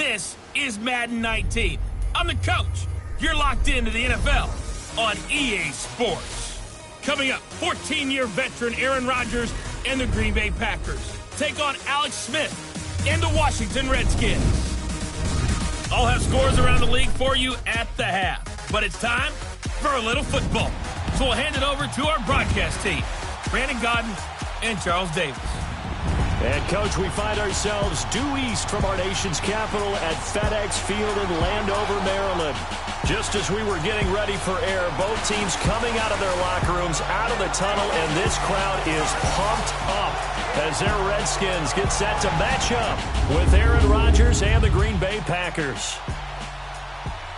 This is Madden 19. I'm the coach. You're locked into the NFL on EA Sports. Coming up, 14-year veteran Aaron Rodgers and the Green Bay Packers take on Alex Smith and the Washington Redskins. I'll have scores around the league for you at the half. But it's time for a little football. So we'll hand it over to our broadcast team, Brandon Godden and Charles Davis. And, Coach, we find ourselves due east from our nation's capital at FedEx Field in Landover, Maryland. Just as we were getting ready for air, both teams coming out of their locker rooms, out of the tunnel, and this crowd is pumped up as their Redskins get set to match up with Aaron Rodgers and the Green Bay Packers.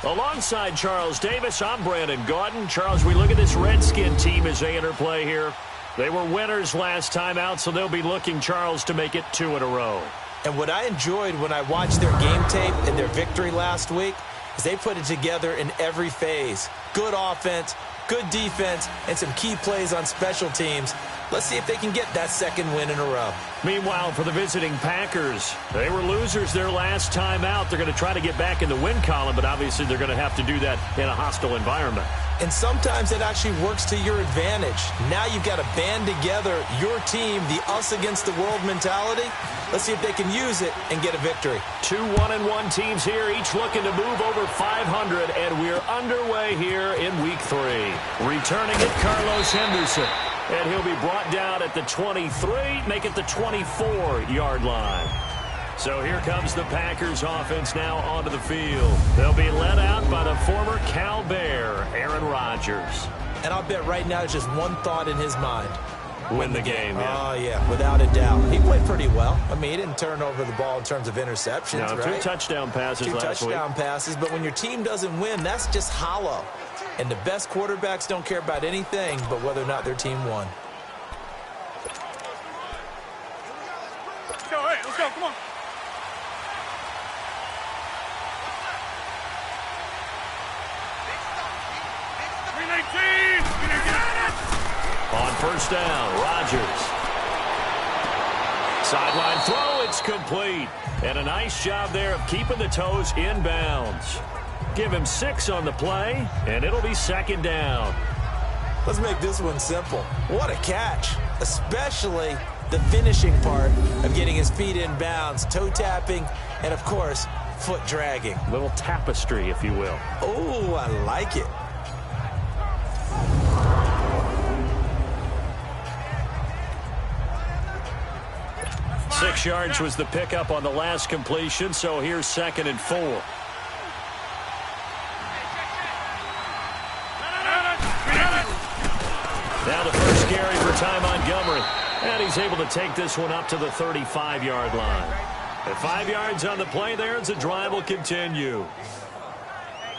Alongside Charles Davis, I'm Brandon Godden. Charles, we look at this Redskin team as they interplay here. They were winners last time out, so they'll be looking, Charles, to make it 2 in a row. And what I enjoyed when I watched their game tape and their victory last week is they put it together in every phase. Good offense, good defense, and some key plays on special teams. Let's see if they can get that second win in a row. Meanwhile, for the visiting Packers, they were losers their last time out. They're going to try to get back in the win column, but obviously they're going to have to do that in a hostile environment. And sometimes it actually works to your advantage. Now you've got to band together your team, the us against the world mentality. Let's see if they can use it and get a victory. 2 1-1 teams here, each looking to move over 500, and we're underway here in Week 3. Returning it, Carlos Henderson. And he'll be brought down at the 23, make it the 24-yard line. So here comes the Packers offense now onto the field. They'll be led out by the former Cal Bear, Aaron Rodgers. And I'll bet right now there's just one thought in his mind. Win the game, yeah. Oh, yeah, without a doubt. He played pretty well. I mean, he didn't turn over the ball in terms of interceptions, no, right? 2 touchdown passes last week. 2 touchdown passes, but when your team doesn't win, that's just hollow. And the best quarterbacks don't care about anything but whether or not their team won. Let's go, hey, let's go, come on. On first down, Rodgers. Sideline throw, it's complete. And a nice job there of keeping the toes in bounds. Give him 6 on the play, and it'll be second down. Let's make this one simple. What a catch, especially the finishing part of getting his feet in bounds, toe tapping, and, of course, foot dragging. Little tapestry, if you will. Oh, I like it. Six yards was the pickup on the last completion, so here's 2nd and 4. Now the first carry for Ty Montgomery. And he's able to take this one up to the 35-yard line. At 5 yards on the play there, the drive will continue.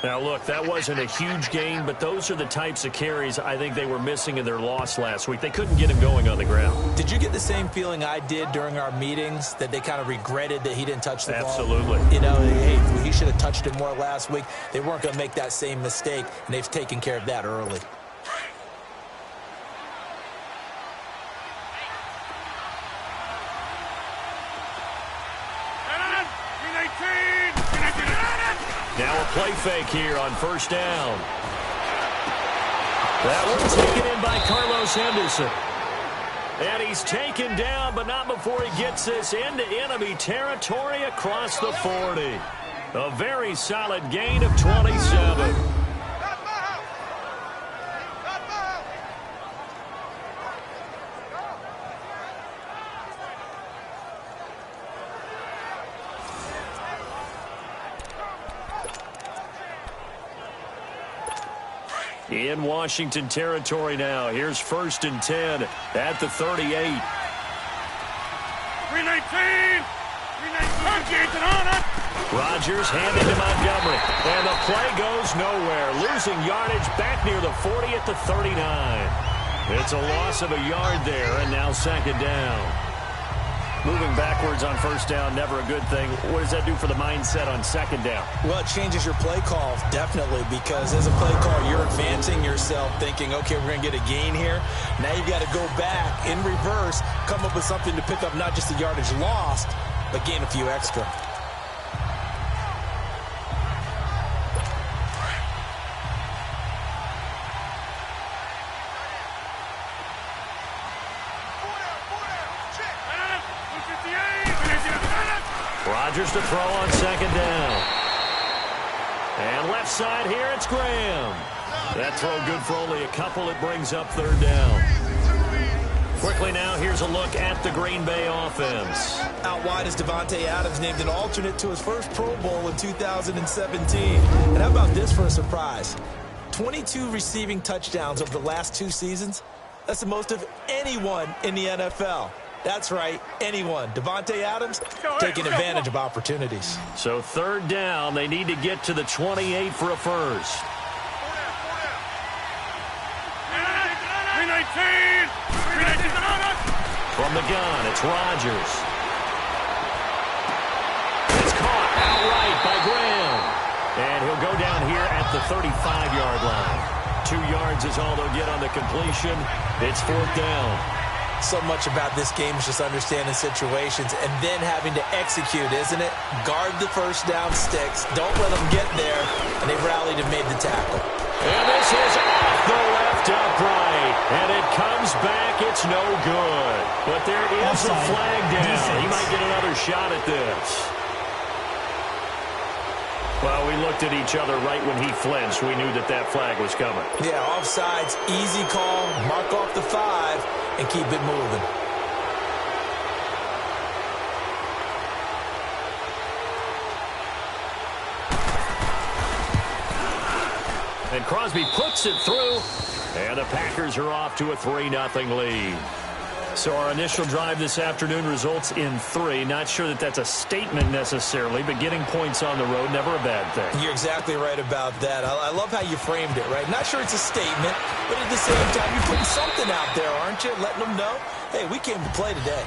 Now, look, that wasn't a huge gain, but those are the types of carries I think they were missing in their loss last week. They couldn't get him going on the ground. Did you get the same feeling I did during our meetings, that they kind of regretted that he didn't touch the ball? Absolutely. You know, hey, he should have touched it more last week. They weren't going to make that same mistake, and they've taken care of that early. Now a play fake here on first down. That one taken in by Carlos Henderson. And he's taken down, but not before he gets this into enemy territory across the 40. A very solid gain of 27. In Washington territory now. Here's 1st and 10 at the 38. 319! 319! On it! Rodgers handing to Montgomery. And the play goes nowhere. Losing yardage back near the 40 at the 39. It's a loss of a yard there, and now 2nd down. Moving backwards on first down, never a good thing. What does that do for the mindset on 2nd down? Well, it changes your play call, definitely, because as a play call, you're advancing yourself thinking, okay, we're going to get a gain here. Now you've got to go back in reverse, come up with something to pick up not just the yardage lost, but gain a few extra. Rodgers to throw on second down. And left side here, it's Graham. That throw good for only a couple. It brings up third down. Quickly now, here's a look at the Green Bay offense. Out wide is Davante Adams, named an alternate to his first Pro Bowl in 2017. And how about this for a surprise? 22 receiving touchdowns over the last 2 seasons. That's the most of anyone in the NFL. That's right, anyone. Davante Adams taking advantage of opportunities. So third down, they need to get to the 28 for a first. 319! From the gun, it's Rodgers. It's caught outright by Graham. And he'll go down here at the 35-yard line. 2 yards is all they'll get on the completion. It's fourth down. So much about this game is just understanding situations and then having to execute, isn't it? Guard the first down sticks. Don't let them get there. And they've rallied and made the tackle. And this is off the left upright. And it comes back. It's no good. But there is a flag down. He might get another shot at this. Well, we looked at each other right when he flinched. We knew that that flag was coming. Yeah, offsides, easy call. Mark off the 5 and keep it moving. And Crosby puts it through. And the Packers are off to a 3-0 lead. So our initial drive this afternoon results in 3. Not sure that that's a statement necessarily, but getting points on the road, never a bad thing. You're exactly right about that. I love how you framed it, right? Not sure it's a statement, but at the same time, you're putting something out there, aren't you? Letting them know, hey, we came to play today.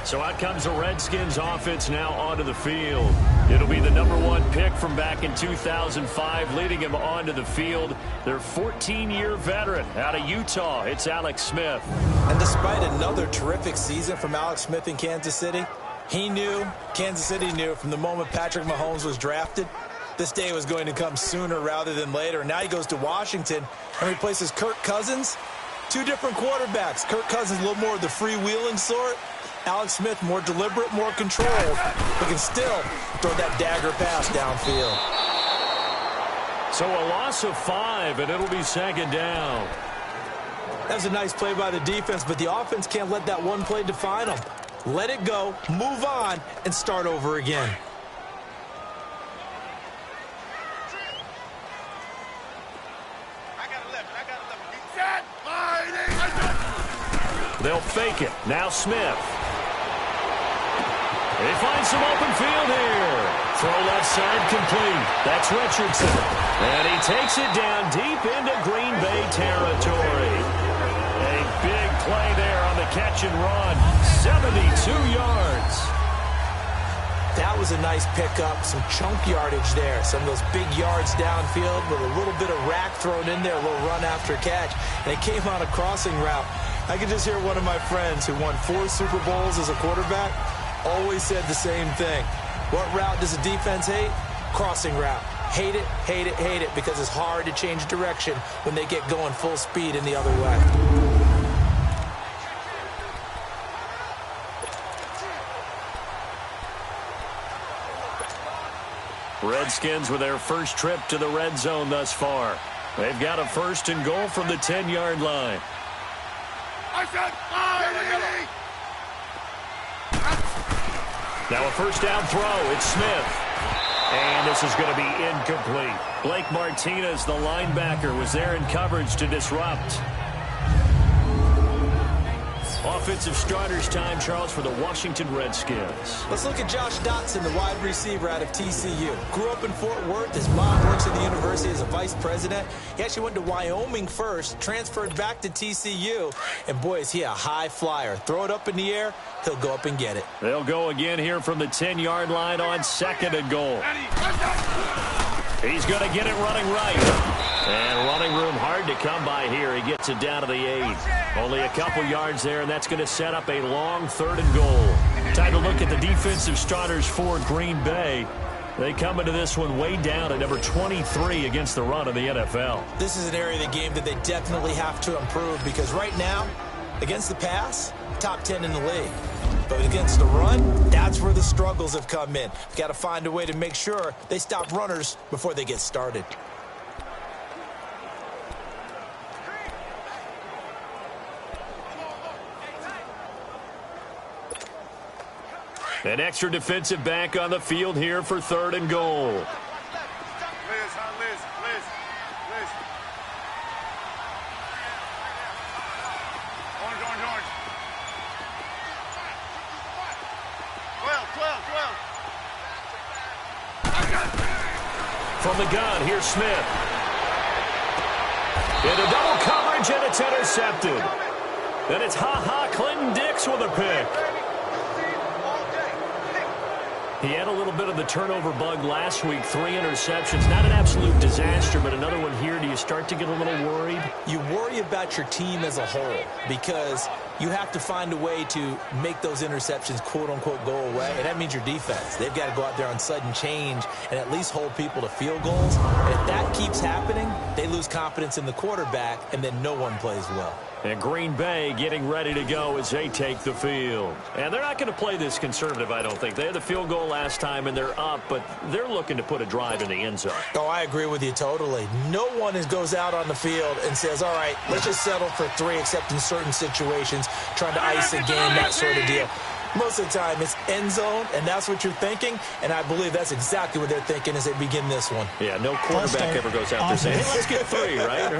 So out comes the Redskins offense now onto the field. It'll be the #1 pick from back in 2005, leading him onto the field. Their 14-year veteran out of Utah, it's Alex Smith. And despite another terrific season from Alex Smith in Kansas City, Kansas City knew from the moment Patrick Mahomes was drafted, this day was going to come sooner rather than later. And now he goes to Washington and replaces Kirk Cousins. 2 different quarterbacks. Kirk Cousins a little more of the freewheeling sort. Alex Smith more deliberate, more controlled, but can still throw that dagger pass downfield. So a loss of 5, and it'll be second down. That was a nice play by the defense, but the offense can't let that one play define them. Let it go, move on, and start over again. They'll fake it. Now Smith. They find some open field here. Throw left side complete. That's Richardson. And he takes it down deep into Green Bay territory. A big play there on the catch and run. 72 yards. That was a nice pickup. Some chunk yardage there. Some of those big yards downfield with a little bit of rack thrown in there. A little run after catch. And it came on a crossing route. I could just hear one of my friends who won 4 Super Bowls as a quarterback always said the same thing. What route does a defense hate? Crossing route. Hate it, hate it, hate it, because it's hard to change direction when they get going full speed in the other way. Redskins with their first trip to the red zone thus far. They've got a 1st and goal from the 10-yard line. Now a first down throw. It's Smith. And this is going to be incomplete. Blake Martinez, the linebacker, was there in coverage to disrupt. Offensive starters time, Charles, for the Washington Redskins. Let's look at Josh Dotson, the wide receiver out of TCU. Grew up in Fort Worth. His mom works at the university as a vice president. He actually went to Wyoming first, transferred back to TCU. And boy, is he a high flyer. Throw it up in the air, he'll go up and get it. They'll go again here from the 10-yard line on 2nd and goal. He's going to get it running right. And running room hard to come by here. He gets it down to the 8. Only a couple yards there, and that's going to set up a long 3rd and goal. Time to look at the defensive starters for Green Bay. They come into this one way down at number 23 against the run of the NFL. This is an area of the game that they definitely have to improve, because right now, Against the pass, top 10 in the league. But against the run, that's where the struggles have come in. We've got to find a way to make sure they stop runners before they get started. An extra defensive back on the field here for 3rd and goal. Liz. Orange. 12. From the gun, here's Smith. Into double coverage, and it's intercepted. Then it's Clinton Dix with a pick. He had a little bit of the turnover bug last week, 3 interceptions. Not an absolute disaster, but another one here. Do you start to get a little worried? You worry about your team as a whole because you have to find a way to make those interceptions, quote-unquote, go away, and that means your defense. They've got to go out there on sudden change and at least hold people to field goals. And if that keeps happening, they lose confidence in the quarterback, and then no one plays well. And Green Bay getting ready to go as they take the field. And they're not going to play this conservative, I don't think. They had the field goal last time, and they're up, but they're looking to put a drive in the end zone. Oh, I agree with you totally. No one goes out on the field and says, all right, let's just settle for 3, except in certain situations, trying to ice a game, that sort of deal. Most of the time, it's end zone, and that's what you're thinking, and I believe that's exactly what they're thinking as they begin this one. Yeah, no quarterback ever goes out there saying, hey, let's get 3, right?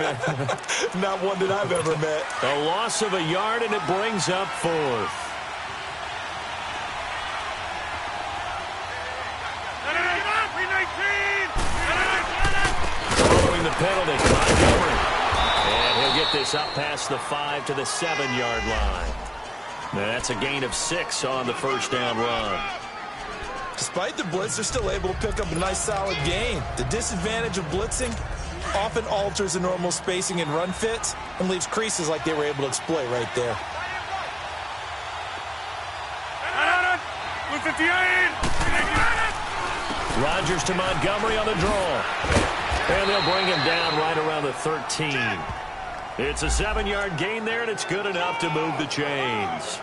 Not one that I've ever met. A loss of a yard, and it brings up 4th. Following the penalty, Montgomery. And he'll get this up past the 5 to the 7-yard line. Now that's a gain of 6 on the first down run. Despite the blitz, they're still able to pick up a nice, solid gain. The disadvantage of blitzing often alters the normal spacing and run fits and leaves creases like they were able to exploit right there. Rodgers to Montgomery on the draw. And they'll bring him down right around the 13. It's a 7-yard gain there, and it's good enough to move the chains.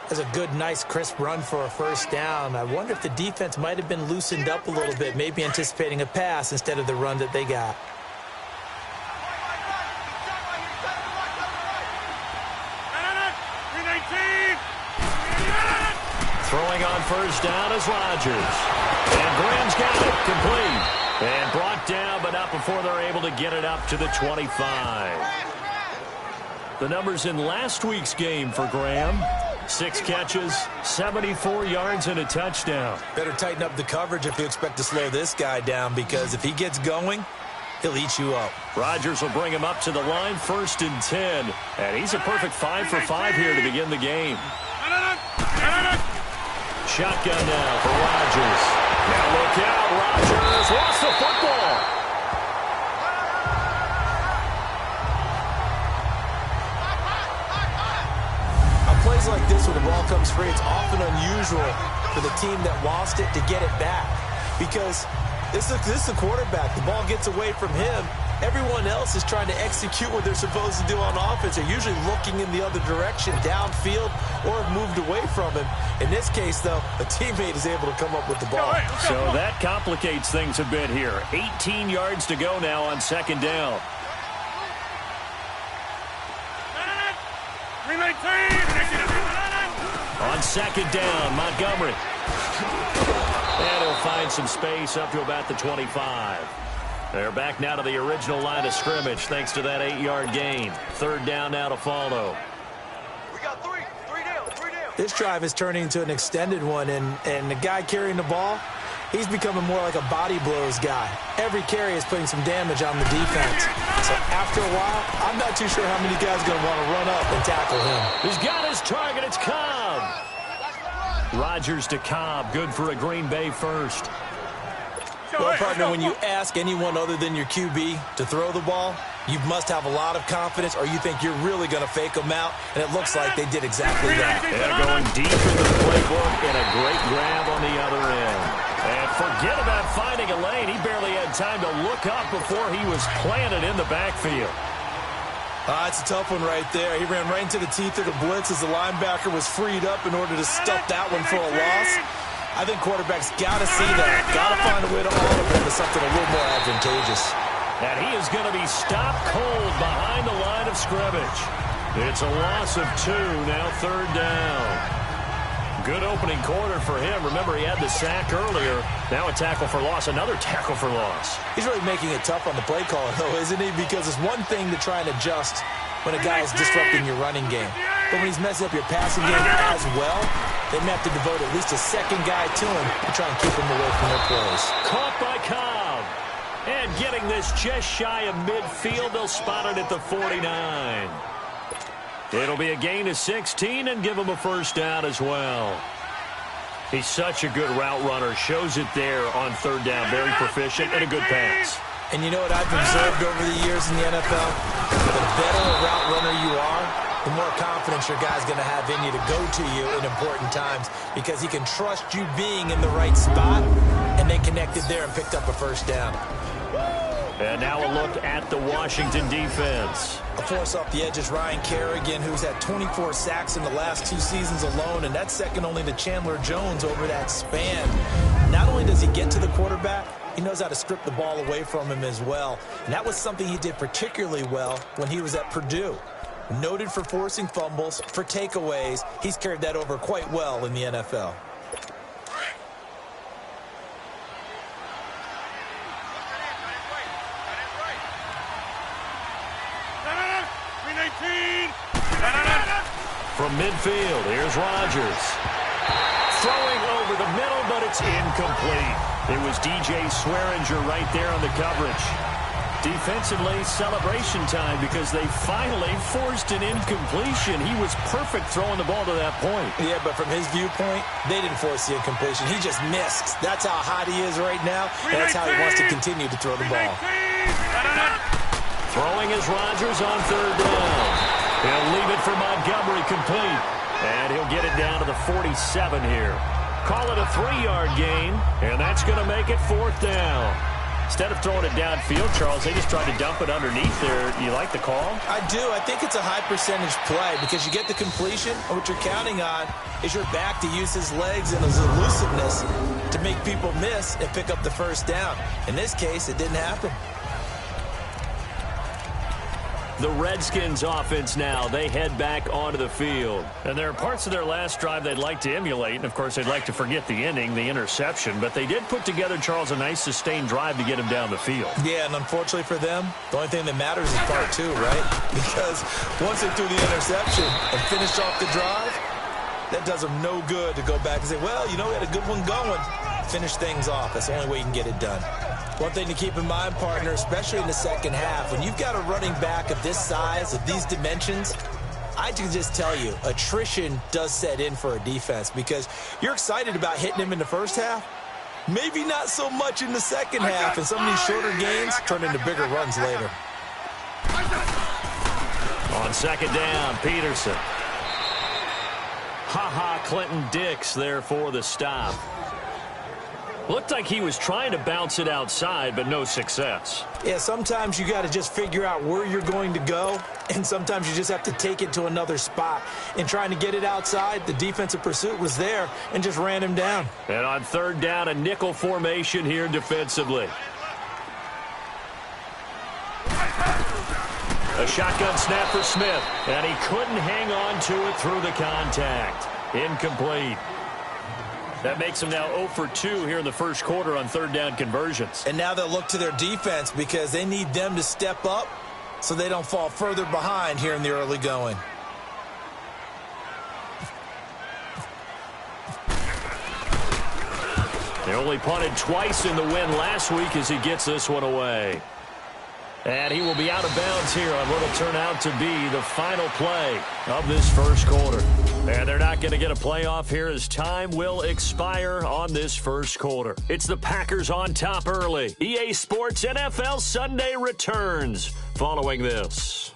That's a good, nice, crisp run for a first down. I wonder if the defense might have been loosened up a little bit, maybe anticipating a pass instead of the run that they got. Throwing on first down is Rodgers. And Graham's got it, complete. And brought down, but not before they're able to get it up to the 25. The numbers in last week's game for Graham: 6 catches, 74 yards, and a touchdown. Better tighten up the coverage if you expect to slow this guy down, because if he gets going, he'll eat you up. Rodgers will bring him up to the line, 1st and 10. And he's a perfect 5 for 5 here to begin the game. Shotgun now for Rodgers. Now look out, Rodgers lost the football. On plays like this where the ball comes free, it's often unusual for the team that lost it to get it back, because this is the quarterback. The ball gets away from him. Everyone else is trying to execute what they're supposed to do on offense. They're usually looking in the other direction, downfield, or have moved away from him. In this case, though, a teammate is able to come up with the ball. So that complicates things a bit here. 18 yards to go now on 2nd down. On 2nd down, Montgomery. And he'll find some space up to about the 25. They're back now to the original line of scrimmage thanks to that 8-yard gain. 3rd down now to follow. We got three down. This drive is turning into an extended one, and the guy carrying the ball, he's becoming more like a body blows guy. Every carry is putting some damage on the defense. So after a while, I'm not too sure how many guys are going to want to run up and tackle him. He's got his target. It's Cobb. Rodgers to Cobb. Good for a Green Bay first. Well, partner, when you ask anyone other than your QB to throw the ball, you must have a lot of confidence, or you think you're really going to fake them out, and it looks like they did exactly that. They're going deep in the playbook, and a great grab on the other end. And forget about finding a lane. He barely had time to look up before he was planted in the backfield. It's a tough one right there. He ran right into the teeth of the blitz as the linebacker was freed up in order to stuff that one for a loss. I think quarterbacks got to see that. Got to find a way to alter him to something a little more advantageous. And he is going to be stopped cold behind the line of scrimmage. It's a loss of 2, now 3rd down. Good opening quarter for him. Remember, he had the sack earlier. Now a tackle for loss, another tackle for loss. He's really making it tough on the play caller, though, isn't he? Because it's one thing to try and adjust when a guy is disrupting your running game. But when he's messing up your passing game as well, they may have to devote at least a second guy to him to try and keep him away from their plays. Caught by Cobb. And getting this just shy of midfield, they'll spot it at the 49. It'll be a gain of 16 and give him a 1st down as well. He's such a good route runner. Shows it there on 3rd down. Very proficient and a good pass. And you know what I've observed over the years in the NFL? The better a route runner you are, the more confidence your guy's going to have in you to go to you in important times because he can trust you being in the right spot, and they connected there and picked up a 1st down. And now a look at the Washington defense. A force off the edge is Ryan Kerrigan, who's had 24 sacks in the last 2 seasons alone, and that's second only to Chandler Jones over that span. Not only does he get to the quarterback, he knows how to strip the ball away from him as well. And that was something he did particularly well when he was at Purdue. Noted for forcing fumbles, for takeaways. He's carried that over quite well in the NFL. From midfield, here's Rodgers. Throwing over the middle, but it's incomplete. It was DJ Swearinger right there on the coverage. Defensively, celebration time because they finally forced an incompletion. He was perfect throwing the ball to that point. Yeah, but from his viewpoint, they didn't force the incompletion. He just missed. That's how hot he is right now, and that's how he wants to continue to throw the ball. Throwing is Rodgers on 3rd down. He'll leave it for Montgomery complete. And he'll get it down to the 47 here. Call it a 3-yard gain, and that's going to make it 4th down. Instead of throwing it downfield, Charles, they just tried to dump it underneath there. You like the call? I do. I think it's a high-percentage play because you get the completion, and what you're counting on is your back to use his legs and his elusiveness to make people miss and pick up the 1st down. In this case, it didn't happen. The Redskins offense now, they head back onto the field. And there are parts of their last drive they'd like to emulate. And, of course, they'd like to forget the ending, the interception. But they did put together, Charles, a nice sustained drive to get him down the field. Yeah, and unfortunately for them, the only thing that matters is part 2, right? Because once they threw the interception and finished off the drive, that does them no good to go back and say, well, you know, we had a good one going. Finish things off. That's the only way you can get it done. One thing to keep in mind, partner, especially in the second half, when you've got a running back of this size, of these dimensions, I can just tell you, attrition does set in for a defense because you're excited about hitting him in the first half. Maybe not so much in the second half, and some of these shorter gains turn into bigger runs later. On 2nd down, Peterson. Clinton Dix there for the stop. Looked like he was trying to bounce it outside, but no success. Yeah, sometimes you got to just figure out where you're going to go, and sometimes you just have to take it to another spot. In trying to get it outside, the defensive pursuit was there and just ran him down. And on 3rd down, a nickel formation here defensively. A shotgun snap for Smith, and he couldn't hang on to it through the contact. Incomplete. That makes them now 0 for 2 here in the first quarter on 3rd down conversions. And now they'll look to their defense because they need them to step up so they don't fall further behind here in the early going. They only punted twice in the win last week as he gets this one away. And he will be out of bounds here on what will turn out to be the final play of this first quarter. And they're not going to get a playoff here as time will expire on this first quarter. It's the Packers on top early. EA Sports NFL Sunday returns following this.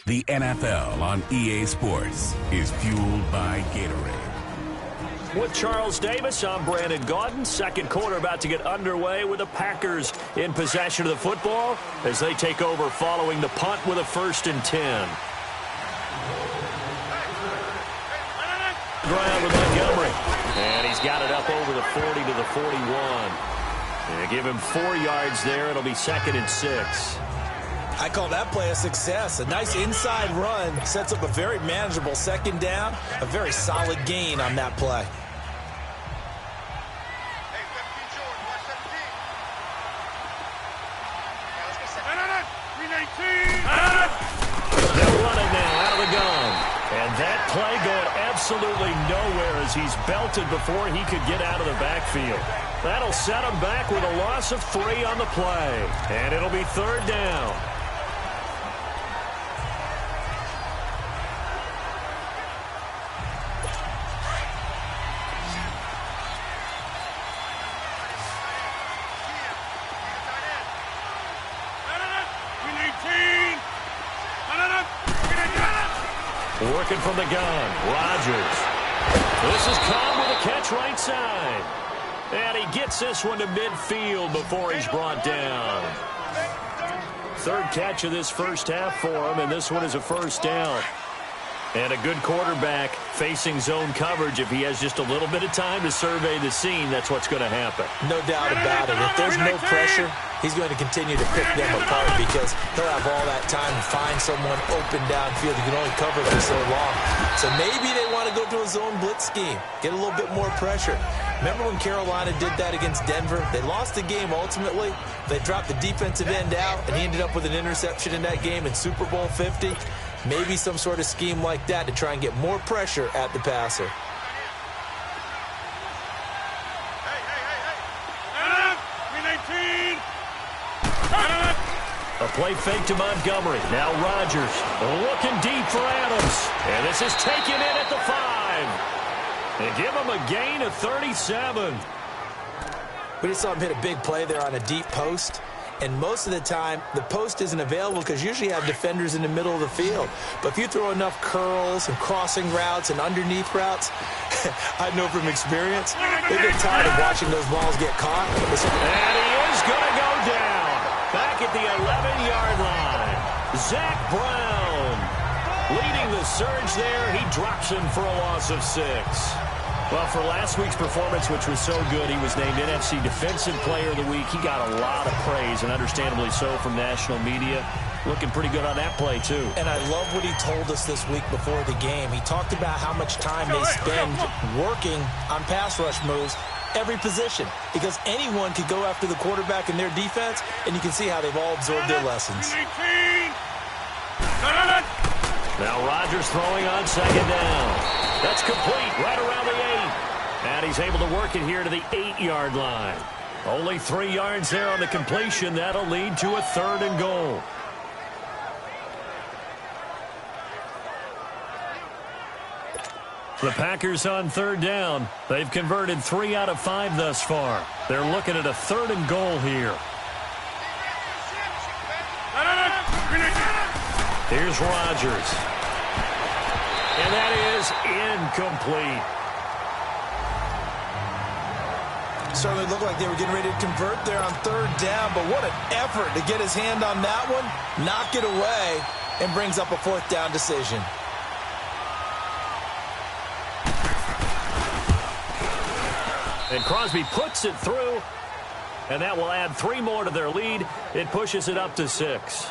The NFL on EA Sports is fueled by Gatorade. With Charles Davis, I'm Brandon Gaudin. Second quarter about to get underway with the Packers in possession of the football as they take over following the punt with a 1st and 10. Ground with Montgomery. And he's got it up over the 40 to the 41. They give him 4 yards there. It'll be 2nd and 6. I call that play a success. A nice inside run sets up a very manageable 2nd down. A very solid gain on that play. They're running now out of the gun. And that play going absolutely nowhere as he's belted before he could get out of the backfield. That'll set him back with a loss of 3 on the play. And it'll be 3rd down. Working from the gun, Rodgers. This is Cobb with a catch right side. And he gets this one to midfield before he's brought down. 3rd catch of this first half for him, and this one is a 1st down. And a good quarterback facing zone coverage. If he has just a little bit of time to survey the scene, that's what's going to happen. No doubt about it. If there's no pressure, he's going to continue to pick them apart because he'll have all that time to find someone open downfield. He can only cover for so long. So maybe they want to go to a zone blitz scheme, get a little bit more pressure. Remember when Carolina did that against Denver? They lost the game ultimately. They dropped the defensive end out, and he ended up with an interception in that game in Super Bowl 50. Maybe some sort of scheme like that to try and get more pressure at the passer. A play fake to Montgomery. Now Rodgers looking deep for Adams. And this is taken in at the 5. They give him a gain of 37. We just saw him hit a big play there on a deep post. And most of the time, the post isn't available because you usually have defenders in the middle of the field. But if you throw enough curls and crossing routes and underneath routes, I know from experience, they get tired of watching those balls get caught. And he is going to go down. Back at the 11-yard line. Zach Brown leading the surge there. He drops him for a loss of 6. Well, for last week's performance, which was so good, he was named NFC Defensive Player of the Week. He got a lot of praise, and understandably so, from national media. Looking pretty good on that play, too. And I love what he told us this week before the game. He talked about how much time they spend working on pass rush moves, every position, because anyone could go after the quarterback in their defense, and you can see how they've all absorbed their lessons. Now Rodgers throwing on 2nd down. That's complete right around the 8. And he's able to work it here to the 8-yard line. Only 3 yards there on the completion. That'll lead to a 3rd and goal. The Packers on 3rd down. They've converted 3 out of 5 thus far. They're looking at a 3rd and goal here. Here's Rodgers. And that is incomplete. Certainly looked like they were getting ready to convert there on 3rd down, but what an effort to get his hand on that one, knock it away, and brings up a 4th down decision. And Crosby puts it through, and that will add 3 more to their lead. It pushes it up to 6.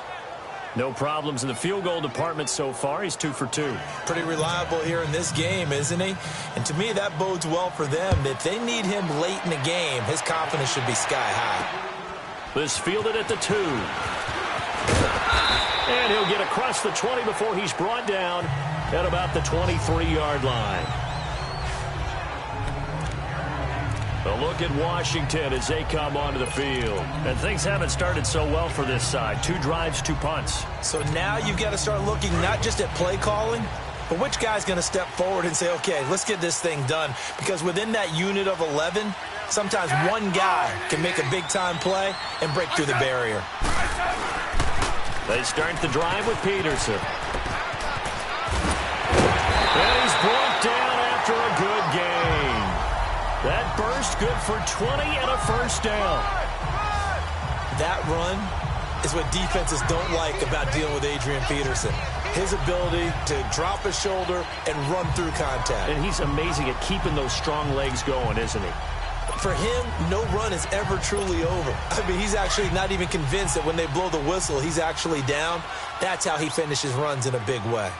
No problems in the field goal department so far. He's 2 for 2. Pretty reliable here in this game, isn't he? And to me, that bodes well for them. If they need him late in the game, his confidence should be sky high. This fielded at the 2. And he'll get across the 20 before he's brought down at about the 23-yard line. A look at Washington as they come onto the field. And things haven't started so well for this side. 2 drives, 2 punts. So now you've got to start looking not just at play calling, but which guy's going to step forward and say, okay, let's get this thing done. Because within that unit of 11, sometimes one guy can make a big-time play and break through the barrier. They start the drive with Peterson. And he's brought down after a good game. That's good for 20 and a first down. That run is what defenses don't like about dealing with Adrian Peterson. His ability to drop a shoulder and run through contact. And he's amazing at keeping those strong legs going, isn't he? For him, no run is ever truly over. I mean, he's actually not even convinced that when they blow the whistle, he's actually down. That's how he finishes runs in a big way.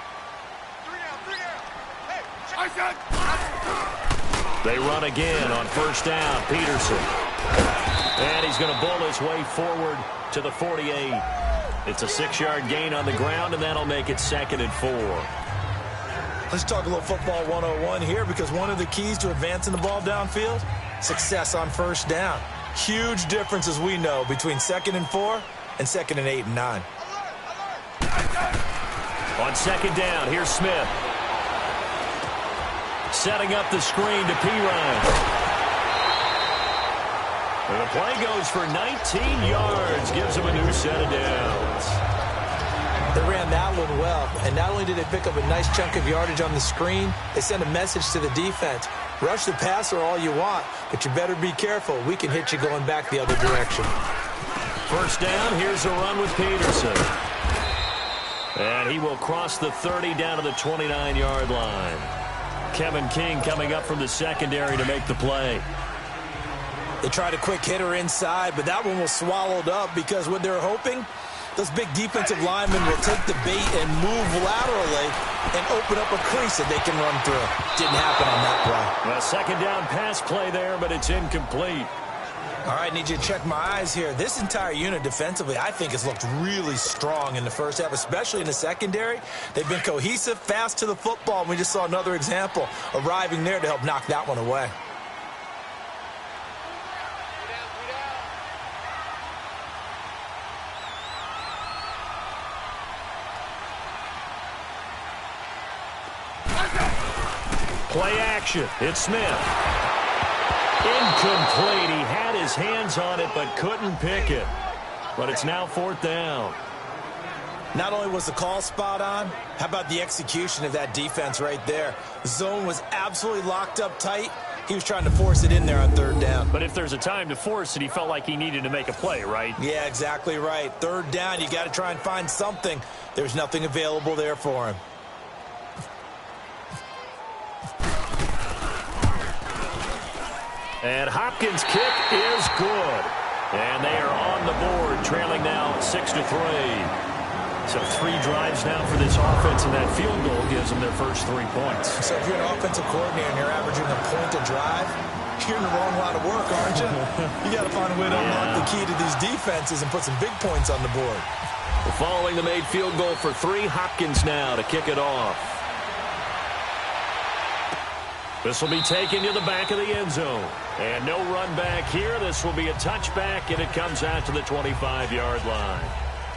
They run again on first down. Peterson. And he's going to bull his way forward to the 48. It's a 6-yard gain on the ground, and that'll make it 2nd and 4. Let's talk a little football 101 here, because one of the keys to advancing the ball downfield, success on first down. Huge difference, as we know, between 2nd and 4 and 2nd and 8 and 9. On 2nd down, here's Smith. Setting up the screen to Pirine. And the play goes for 19 yards, gives him a new set of downs. They ran that one well, and not only did they pick up a nice chunk of yardage on the screen, they sent a message to the defense. Rush the passer all you want, but you better be careful. We can hit you going back the other direction. First down, here's a run with Peterson. And he will cross the 30 down to the 29-yard line. Kevin King coming up from the secondary to make the play. They tried a quick hitter inside, but that one was swallowed up because what they're hoping, those big defensive linemen will take the bait and move laterally and open up a crease that they can run through. Didn't happen on that play. A 2nd down pass play there, but it's incomplete. All right, need you to check my eyes here. This entire unit defensively, I think, has looked really strong in the first half, especially in the secondary. They've been cohesive, fast to the football, and we just saw another example arriving there to help knock that one away. Play action. It's Smith. Incomplete. He had his hands on it but couldn't pick it. But it's now 4th down. Not only was the call spot on, how about the execution of that defense right there? The zone was absolutely locked up tight. He was trying to force it in there on 3rd down. But if there's a time to force it, he felt like he needed to make a play, right? Yeah, exactly right. 3rd down, you got to try and find something. There's nothing available there for him. And Hopkins' kick is good. And they are on the board, trailing now 6-3. So 3 drives now for this offense, and that field goal gives them their first 3 points. So if you're an offensive coordinator and you're averaging a point a drive, you're in the wrong line of work, aren't you? You got to find a way to unlock the key to these defenses and put some big points on the board. Following the made field goal for 3, Hopkins now to kick it off. This will be taken to the back of the end zone. And no run back here. This will be a touchback, and it comes out to the 25-yard line.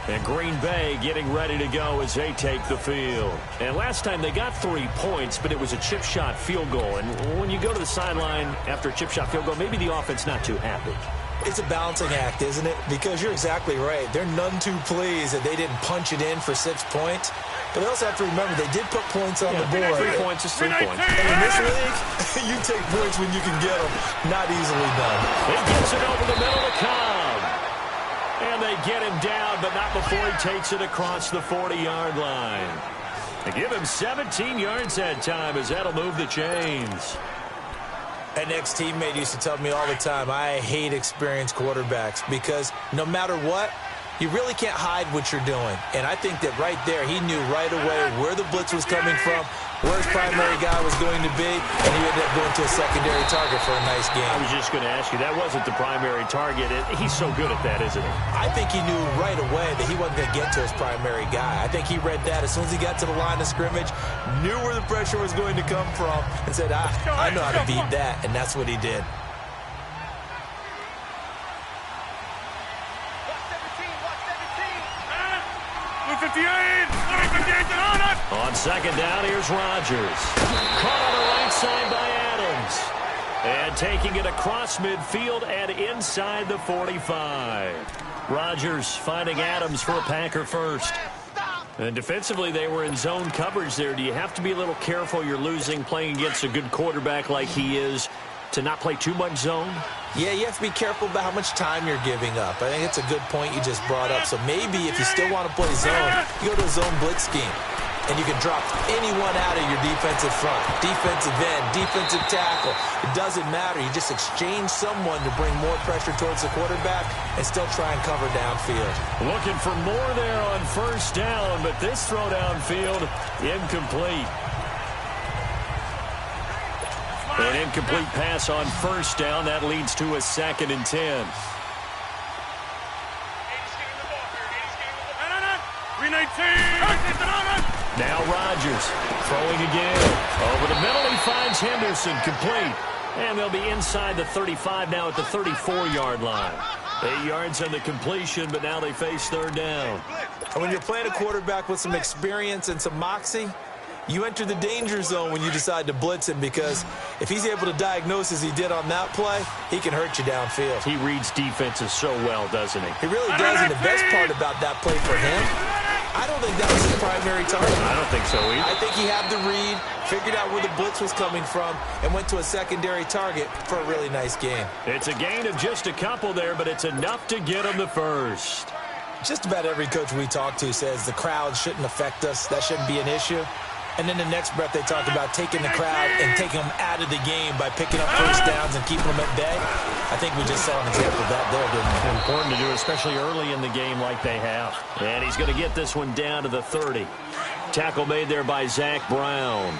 And Green Bay getting ready to go as they take the field. And last time they got 3 points, but it was a chip shot field goal. And when you go to the sideline after a chip shot field goal, maybe the offense not too happy. It's a balancing act, isn't it? Because you're exactly right. They're none too pleased that they didn't punch it in for 6 points. But they also have to remember they did put points on the board. 3 points is 3 points. And in this league, you take points when you can get them. Not easily done. He gets it over the middle to Cobb. And they get him down, but not before he takes it across the 40-yard line. They give him 17 yards that time as that'll move the chains. An ex-teammate used to tell me all the time, I hate experienced quarterbacks because no matter what, you really can't hide what you're doing. And I think that right there, he knew right away where the blitz was coming from, where his primary guy was going to be, and he ended up going to a secondary target for a nice game. I was just going to ask you, that wasn't the primary target. He's so good at that, isn't he? I think he knew right away that he wasn't going to get to his primary guy. I think he read that as soon as he got to the line of scrimmage, knew where the pressure was going to come from, and said, I know how to beat that, and that's what he did. On 2nd down, here's Rodgers. Caught on the right side by Adams. And taking it across midfield and inside the 45. Rodgers finding Adams for a Packer first. And defensively, they were in zone coverage there. Do you have to be a little careful? You're losing playing against a good quarterback like he is. to not play too much zone? Yeah, you have to be careful about how much time you're giving up. I think it's a good point you just brought up. So maybe if you still want to play zone, you go to a zone blitz scheme. And you can drop anyone out of your defensive front, defensive end, defensive tackle. It doesn't matter. You just exchange someone to bring more pressure towards the quarterback and still try and cover downfield. Looking for more there on first down, but this throw downfield, incomplete. An incomplete pass on first down. That leads to a 2nd and 10. 319. Now Rodgers throwing again. Over the middle, he finds Henderson, complete. And they'll be inside the 35 now at the 34-yard line. 8 yards on the completion, but now they face 3rd down. And when you're playing a quarterback with some experience and some moxie, you enter the danger zone when you decide to blitz him, because if he's able to diagnose as he did on that play, he can hurt you downfield. He reads defenses so well, doesn't he? He really does, and the best part about that play for him, I don't think that was his primary target. I don't think so either. I think he had the read, figured out where the blitz was coming from, and went to a secondary target for a really nice game. It's a gain of just a couple there, but it's enough to get him the first. Just about every coach we talk to says the crowd shouldn't affect us. That shouldn't be an issue. And then the next breath they talk about taking the crowd and taking them out of the game by picking up first downs and keeping them at bay. I think we just saw an example of that there, didn't we? Important to do, especially early in the game like they have. And he's going to get this one down to the 30. Tackle made there by Zach Brown.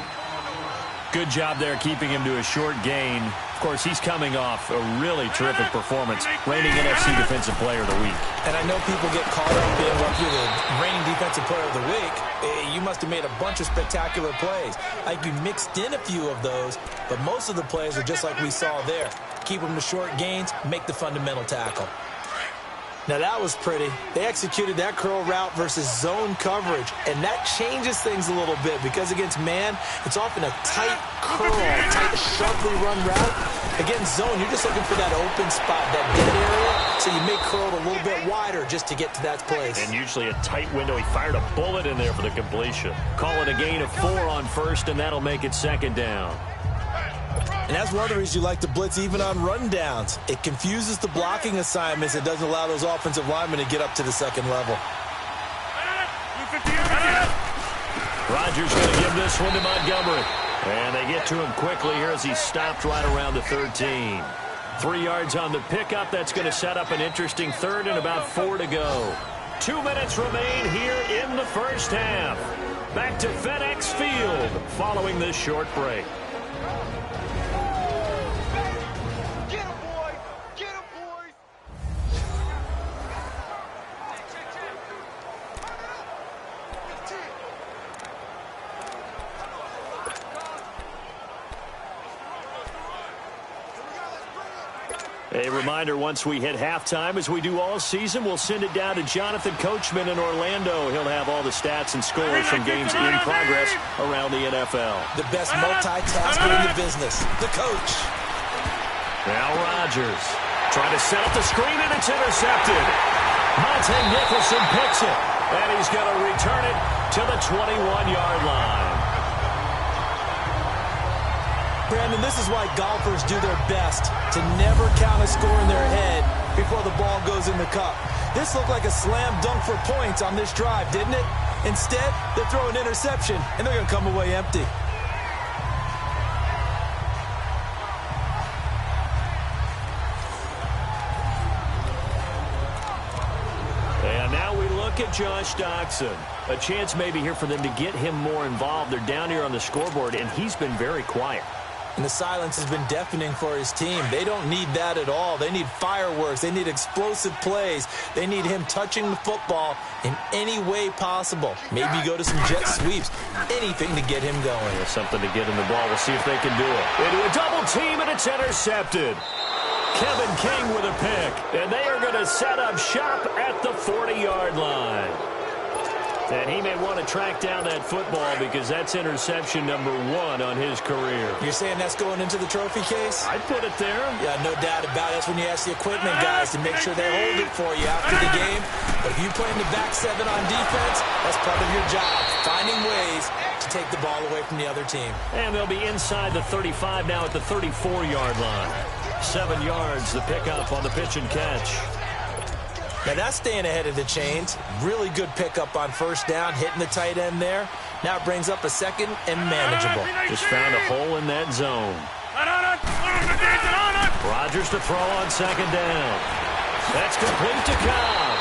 Good job there keeping him to a short gain. Of course, he's coming off a really terrific performance, reigning NFC Defensive Player of the Week. And I know people get caught up in what you're the reigning Defensive Player of the Week. You must have made a bunch of spectacular plays. Like you mixed in a few of those, but most of the plays are just like we saw there. Keep them to short gains, make the fundamental tackle. Now that was pretty. They executed that curl route versus zone coverage, and that changes things a little bit because against man, it's often a tight curl, tight, sharply run route. Against zone, you're just looking for that open spot, that dead area, so you may curl it a little bit wider just to get to that place. And usually a tight window. He fired a bullet in there for the completion. Call it a gain of 4 on first, and that'll make it 2nd down. And that's one of the reasons you like to blitz even on rundowns. It confuses the blocking assignments. It doesn't allow those offensive linemen to get up to the second level. Rodgers going to give this one to Montgomery. And they get to him quickly here as he stopped right around the 13. 3 yards on the pickup. That's going to set up an interesting 3rd and about 4 to go. 2 minutes remain here in the first half. Back to FedEx Field following this short break. A reminder, once we hit halftime, as we do all season, we'll send it down to Jonathan Coachman in Orlando. He'll have all the stats and scores from games in progress around the NFL. The best multitasker in the business, the coach. Now Rodgers trying to set up the screen, and it's intercepted. Monte Nicholson picks it, and he's going to return it to the 21-yard line. Brandon, this is why golfers do their best to never count a score in their head before the ball goes in the cup. This looked like a slam dunk for points on this drive, didn't it? Instead, they throw an interception, and they're going to come away empty. And now we look at Josh Doxson. A chance maybe here for them to get him more involved. They're down here on the scoreboard, and he's been very quiet. And the silence has been deafening for his team. They don't need that at all. They need fireworks. They need explosive plays. They need him touching the football in any way possible. Maybe go to some jet sweeps. Anything to get him going. There's something to get him the ball. We'll see if they can do it. Into a double team, and it's intercepted. Kevin King with a pick. And they are going to set up shop at the 40-yard line. And he may want to track down that football because that's interception number 1 on his career. You're saying that's going into the trophy case? I'd put it there. Yeah, no doubt about it. That's when you ask the equipment guys to make sure they hold it for you after the game. But if you play in the back 7 on defense, that's part of your job, finding ways to to take the ball away from the other team. And they'll be inside the 35 now at the 34-yard line. 7 yards, the pickup on the pitch and catch. Now that's staying ahead of the chains. Really good pickup on first down, hitting the tight end there. Now it brings up a second and manageable. Just found a hole in that zone. Rodgers to throw on second down. That's complete to Cobb.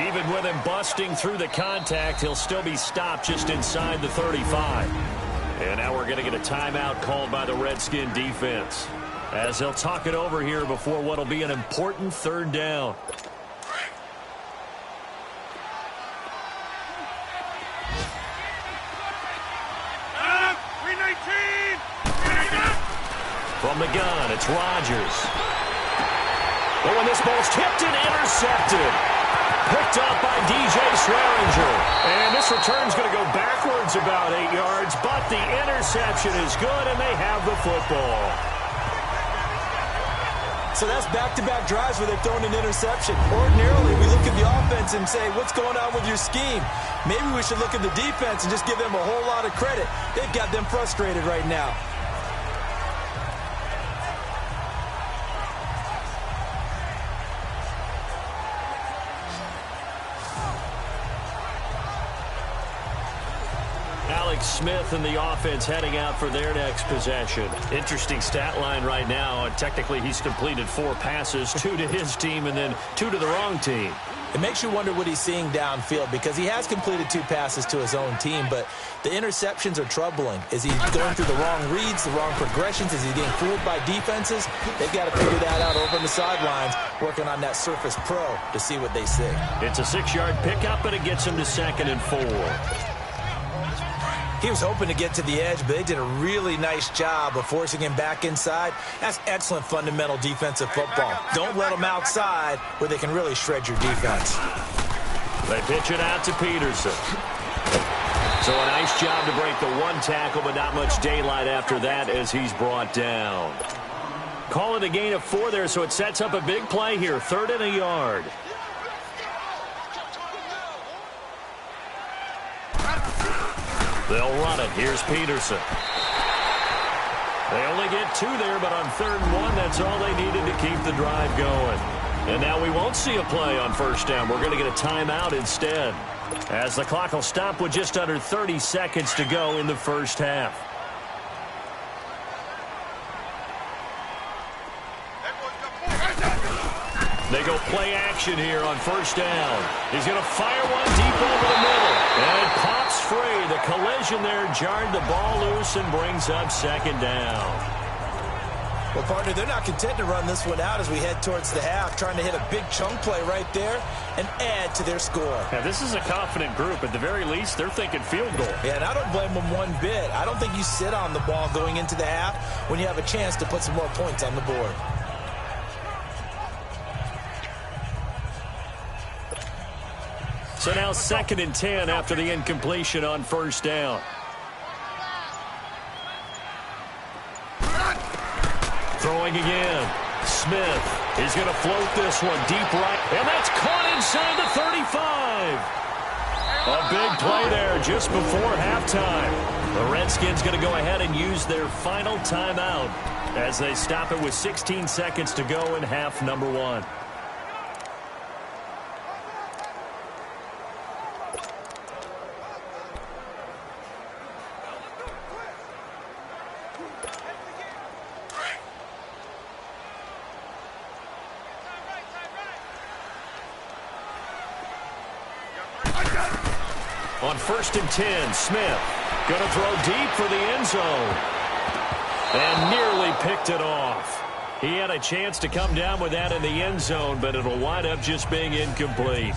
Even with him busting through the contact, he'll still be stopped just inside the 35. And now we're going to get a timeout called by the Redskin defense, as they'll talk it over here before what will be an important third down. From the gun, it's Rodgers. Oh, and this ball's tipped and intercepted. Picked up by DJ Swearinger. And this return's going to go backwards about 8 yards, but the interception is good, and they have the football. So that's back-to-back drives where they've thrown an interception. Ordinarily, we look at the offense and say, what's going on with your scheme? Maybe we should look at the defense and just give them a whole lot of credit. They've got them frustrated right now. Smith and the offense heading out for their next possession. Interesting stat line right now. Technically, he's completed 4 passes, 2 to his team and then 2 to the wrong team. It makes you wonder what he's seeing downfield, because he has completed 2 passes to his own team, but the interceptions are troubling. Is he going through the wrong reads, the wrong progressions? Is he getting fooled by defenses? They've got to figure that out over on the sidelines, working on that Surface Pro to see what they see. It's a 6-yard pickup, but it gets him to 2nd and 4. He was hoping to get to the edge, but they did a really nice job of forcing him back inside. That's excellent fundamental defensive football. Don't let them outside where they can really shred your defense. They pitch it out to Peterson. So a nice job to break the 1 tackle, but not much daylight after that as he's brought down. Call it a gain of 4 there, so it sets up a big play here. 3rd and a yard. They'll run it. Here's Peterson. They only get 2 there, but on 3rd and 1, that's all they needed to keep the drive going. And now we won't see a play on first down. We're going to get a timeout instead, as the clock will stop with just under 30 seconds to go in the first half. They go play action here on first down. He's going to fire one deep over the middle. And it pops free. The collision there jarred the ball loose and brings up 2nd down. Well, partner, they're not content to run this one out as we head towards the half, trying to hit a big chunk play right there and add to their score. Yeah, this is a confident group. At the very least, they're thinking field goal. Yeah, and I don't blame them one bit. I don't think you sit on the ball going into the half when you have a chance to put some more points on the board. So now 2nd and 10 after the incompletion on first down. Throwing again. Smith is going to float this one deep right. And that's caught inside the 35. A big play there just before halftime. The Redskins going to go ahead and use their final timeout as they stop it with 16 seconds to go in half number 1. On 1st and 10, Smith going to throw deep for the end zone. And nearly picked it off. He had a chance to come down with that in the end zone, but it'll wind up just being incomplete.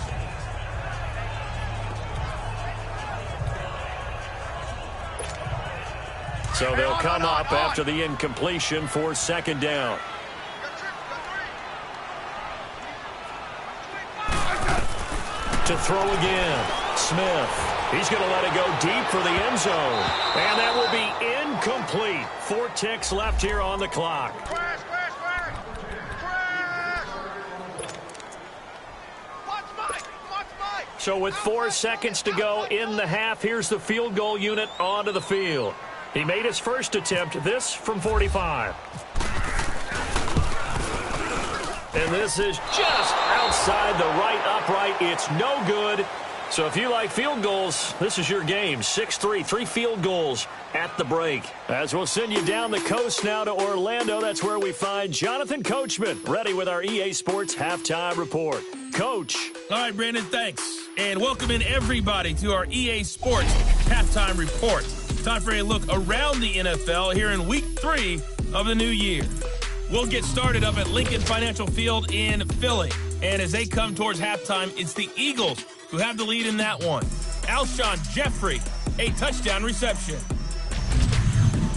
So they'll come up after the incompletion for 2nd down. To throw again, Smith. He's going to let it go deep for the end zone. And that will be incomplete. 4 ticks left here on the clock. So with 4 seconds to go in the half, here's the field goal unit onto the field. He made his first attempt, this from 45. And this is just outside the right upright. It's no good. So if you like field goals, this is your game. 6-3, 3 field goals at the break. As we'll send you down the coast now to Orlando, that's where we find Jonathan Coachman, ready with our EA Sports Halftime Report. Coach. All right, Brandon, thanks. And welcome in everybody to our EA Sports Halftime Report. Time for a look around the NFL here in Week 3 of the new year. We'll get started up at Lincoln Financial Field in Philly. And as they come towards halftime, it's the Eagles who have the lead in that one. Alshon Jeffrey, a touchdown reception.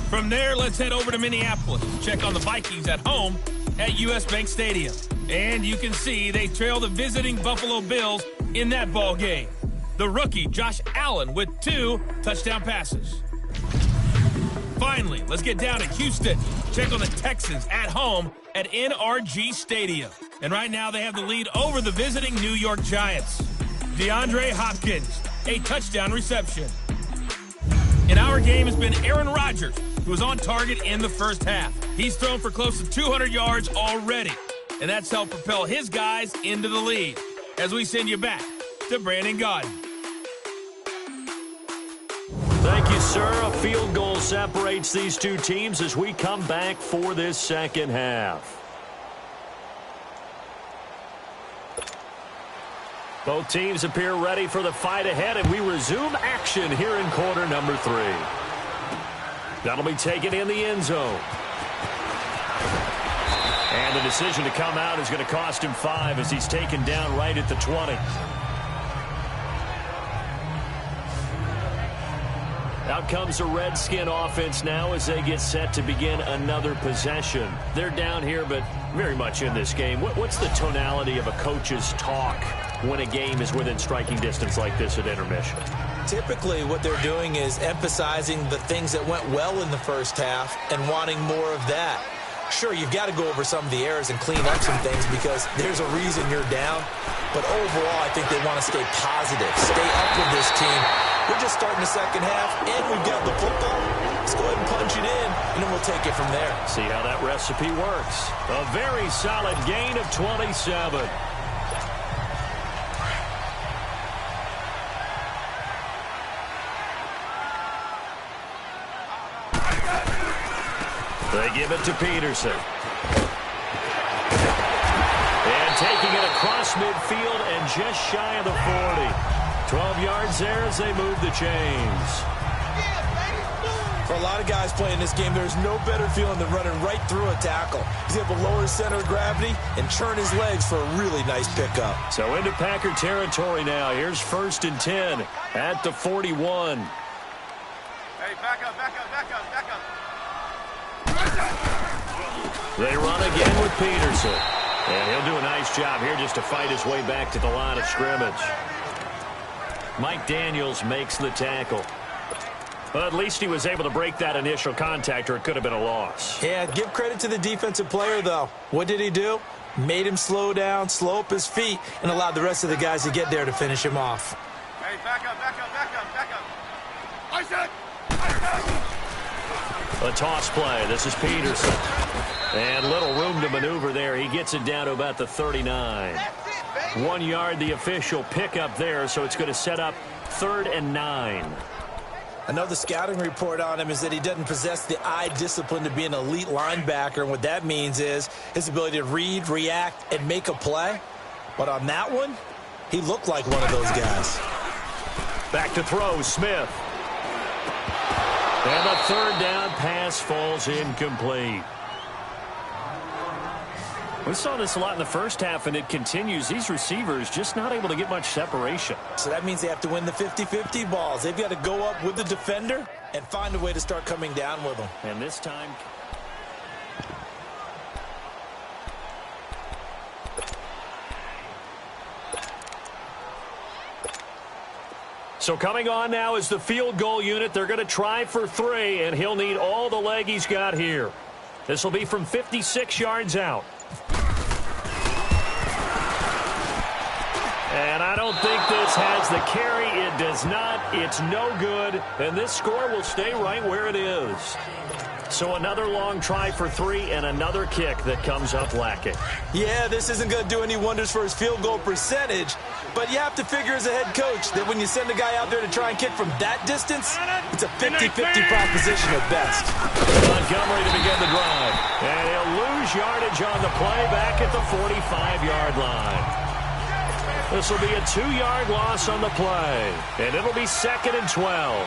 From there, let's head over to Minneapolis. Check on the Vikings at home at US Bank Stadium. And you can see they trail the visiting Buffalo Bills in that ball game. The rookie, Josh Allen, with 2 touchdown passes. Finally, let's get down to Houston. Check on the Texans at home at NRG Stadium. And right now they have the lead over the visiting New York Giants. DeAndre Hopkins, a touchdown reception. In our game has been Aaron Rodgers, who was on target in the first half. He's thrown for close to 200 yards already, and that's helped propel his guys into the lead. As we send you back to Brandon Gaudin. Thank you, sir. A field goal separates these two teams as we come back for this second half. Both teams appear ready for the fight ahead, and we resume action here in quarter number 3. That'll be taken in the end zone. And the decision to come out is going to cost him 5 as he's taken down right at the 20. Out comes the Redskin offense now as they get set to begin another possession. They're down here, but very much in this game. What's the tonality of a coach's talk when a game is within striking distance like this at intermission? Typically, what they're doing is emphasizing the things that went well in the first half and wanting more of that. Sure, you've got to go over some of the errors and clean up some things because there's a reason you're down. But overall, I think they want to stay positive, stay up with this team. We're just starting the second half, and we've got the football. Let's go ahead and punch it in, and then we'll take it from there. See how that recipe works. A very solid gain of 27. They give it to Peterson. And taking it across midfield and just shy of the 40. 12 yards there as they move the chains. For a lot of guys playing this game, there's no better feeling than running right through a tackle. He's able to lower his center of gravity and churn his legs for a really nice pickup. So into Packer territory now. Here's 1st and 10 at the 41. Hey, back up, back up, back up, back up. They run again with Peterson. And he'll do a nice job here just to fight his way back to the line of scrimmage. Mike Daniels makes the tackle. Well, at least he was able to break that initial contact, or it could have been a loss. Yeah, give credit to the defensive player, though. What did he do? Made him slow down, slow up his feet, and allowed the rest of the guys to get there to finish him off. Hey, back up, back up, back up, back up. I said, A toss play. This is Peterson. And little room to maneuver there. He gets it down to about the 39. 1 yard, the official pickup there, so it's going to set up 3rd and 9. I know the scouting report on him is that he doesn't possess the eye discipline to be an elite linebacker, and what that means is his ability to read, react, and make a play. But on that one, he looked like one of those guys. Back to throw, Smith. And the 3rd down pass falls incomplete. We saw this a lot in the first half, and it continues. These receivers just not able to get much separation. So that means they have to win the 50-50 balls. They've got to go up with the defender and find a way to start coming down with them. And this time... So coming on now is the field goal unit. They're going to try for 3, and he'll need all the leg he's got here. This will be from 56 yards out. And I don't think this has the carry. It does not. It's no good. And this score will stay right where it is. So another long try for 3 and another kick that comes up lacking. Yeah, this isn't going to do any wonders for his field goal percentage, but you have to figure as a head coach that when you send a guy out there to try and kick from that distance, it's a 50-50 proposition at best. Montgomery to begin the drive. And he'll lose yardage on the play back at the 45-yard line. This will be a 2-yard loss on the play, and it'll be 2nd and 12.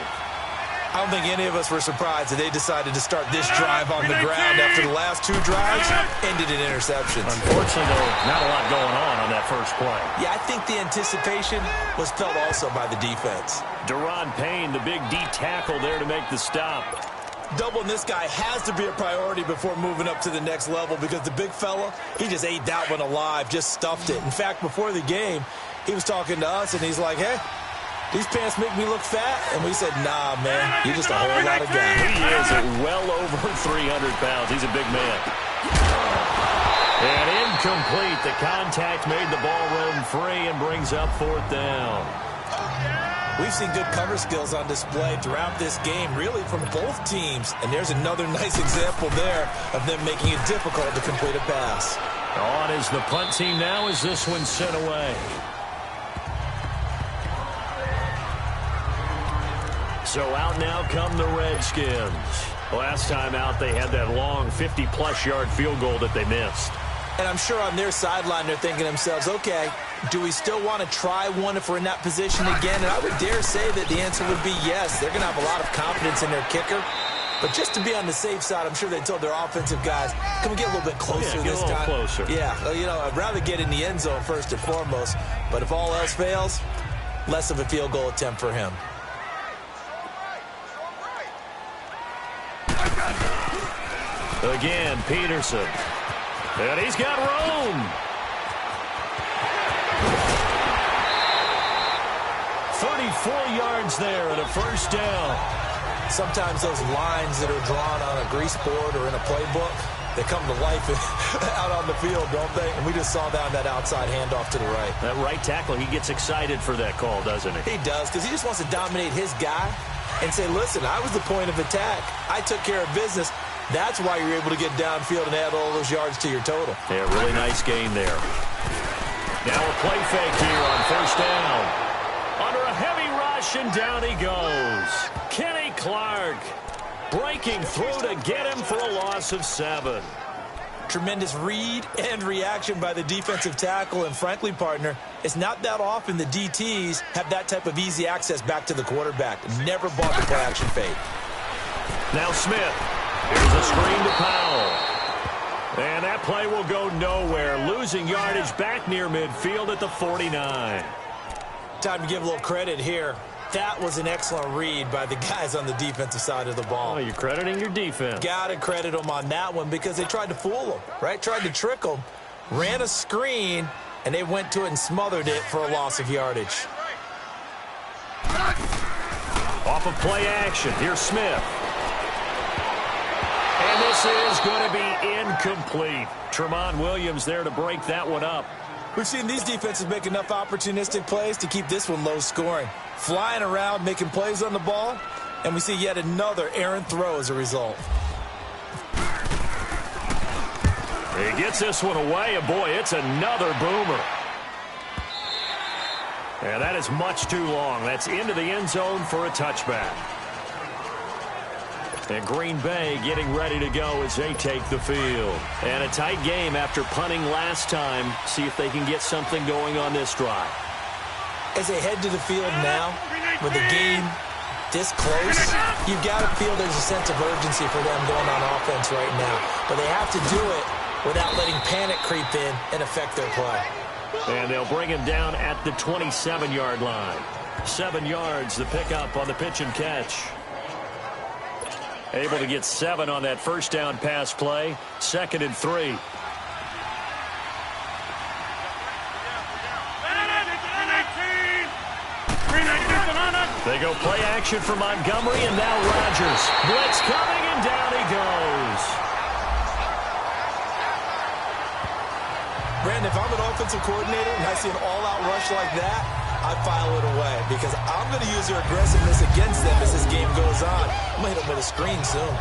I don't think any of us were surprised that they decided to start this drive on the ground after the last 2 drives ended in interceptions. Unfortunately, though, not a lot going on that first play. Yeah, I think the anticipation was felt also by the defense. Deron Payne, the big D tackle there to make the stop. Doubling this guy has to be a priority before moving up to the next level because the big fella, he just ate that one alive, just stuffed it. In fact, before the game, he was talking to us, and he's like, hey, these pants make me look fat. And we said, nah, man, you're just a whole lot of guy. He is at well over 300 pounds. He's a big man. And incomplete. The contact made the ball roam free and brings up 4th down. We've seen good cover skills on display throughout this game, really from both teams. And there's another nice example there of them making it difficult to complete a pass. On is the punt team now as this one's sent away. So out now come the Redskins. Last time out, they had that long 50-plus yard field goal that they missed. And I'm sure on their sideline, they're thinking to themselves, okay, do we still want to try one if we're in that position again? And I would dare say that the answer would be yes. They're going to have a lot of confidence in their kicker. But just to be on the safe side, I'm sure they told their offensive guys, can we get a little bit closer this time? Closer. Yeah, you know, I'd rather get in the end zone first and foremost. But if all else fails, less of a field goal attempt for him. Again, Peterson. And he's got room. 34 yards there and a first down. Sometimes those lines that are drawn on a grease board or in a playbook, they come to life out on the field, don't they? And we just saw that on that outside handoff to the right. That right tackle, he gets excited for that call, doesn't he? He does, because he just wants to dominate his guy and say, listen, I was the point of attack. I took care of business. That's why you're able to get downfield and add all those yards to your total. Yeah, really nice gain there. Now a play fake here on first down. Under a heavy rush, and down he goes. Kenny Clark breaking through to get him for a loss of 7. Tremendous read and reaction by the defensive tackle. And frankly, partner, it's not that often the DTs have that type of easy access back to the quarterback. Never bought the play action fake. Now Smith. Here's a screen to Powell. And that play will go nowhere. Losing yardage back near midfield at the 49. Time to give a little credit here. That was an excellent read by the guys on the defensive side of the ball. Oh, you're crediting your defense. Got to credit them on that one because they tried to fool them, right? Tried to trick them. Ran a screen, and they went to it and smothered it for a loss of yardage. Off of play action. Here's Smith. And this is going to be incomplete. Tremont Williams there to break that one up. We've seen these defenses make enough opportunistic plays to keep this one low scoring. Flying around, making plays on the ball, and we see yet another errant throw as a result. He gets this one away, and boy, it's another boomer. And that is much too long. That's into the end zone for a touchback. And Green Bay getting ready to go as they take the field. And a tight game after punting last time. See if they can get something going on this drive. As they head to the field now, with the game this close, you've got to feel there's a sense of urgency for them going on offense right now. But they have to do it without letting panic creep in and affect their play. And they'll bring him down at the 27-yard line. 7 yards, the pickup on the pitch and catch. Able to get 7 on that first down pass play. 2nd and 3. They go play action for Montgomery, and now Rodgers. Blitz coming, and down he goes. Brandon, if I'm an offensive coordinator and I see an all-out rush like that, I file it away because I'm going to use their aggressiveness against them as this game goes on. I'm going to hit them with a screen soon.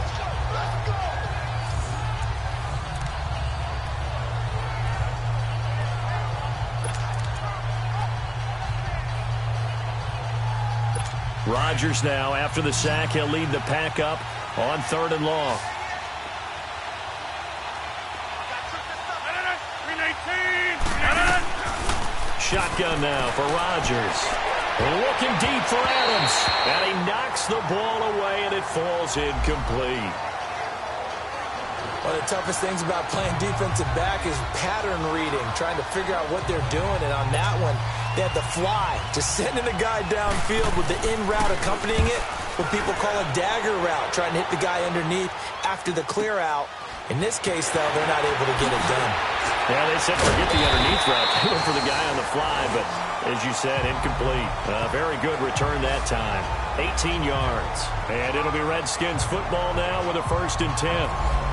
Rodgers now, after the sack, he'll lead the pack up on 3rd and long. Shotgun now for Rodgers. Looking deep for Adams. And he knocks the ball away, and it falls incomplete. One of the toughest things about playing defensive back is pattern reading, trying to figure out what they're doing. And on that one, they had the fly, just sending the guy downfield with the in route accompanying it, what people call a dagger route, trying to hit the guy underneath after the clear out. In this case, though, they're not able to get it done. Yeah, they said forget the underneath route. They went for the guy on the fly, but as you said, incomplete. Very good return that time. 18 yards. And it'll be Redskins football now with a 1st and 10.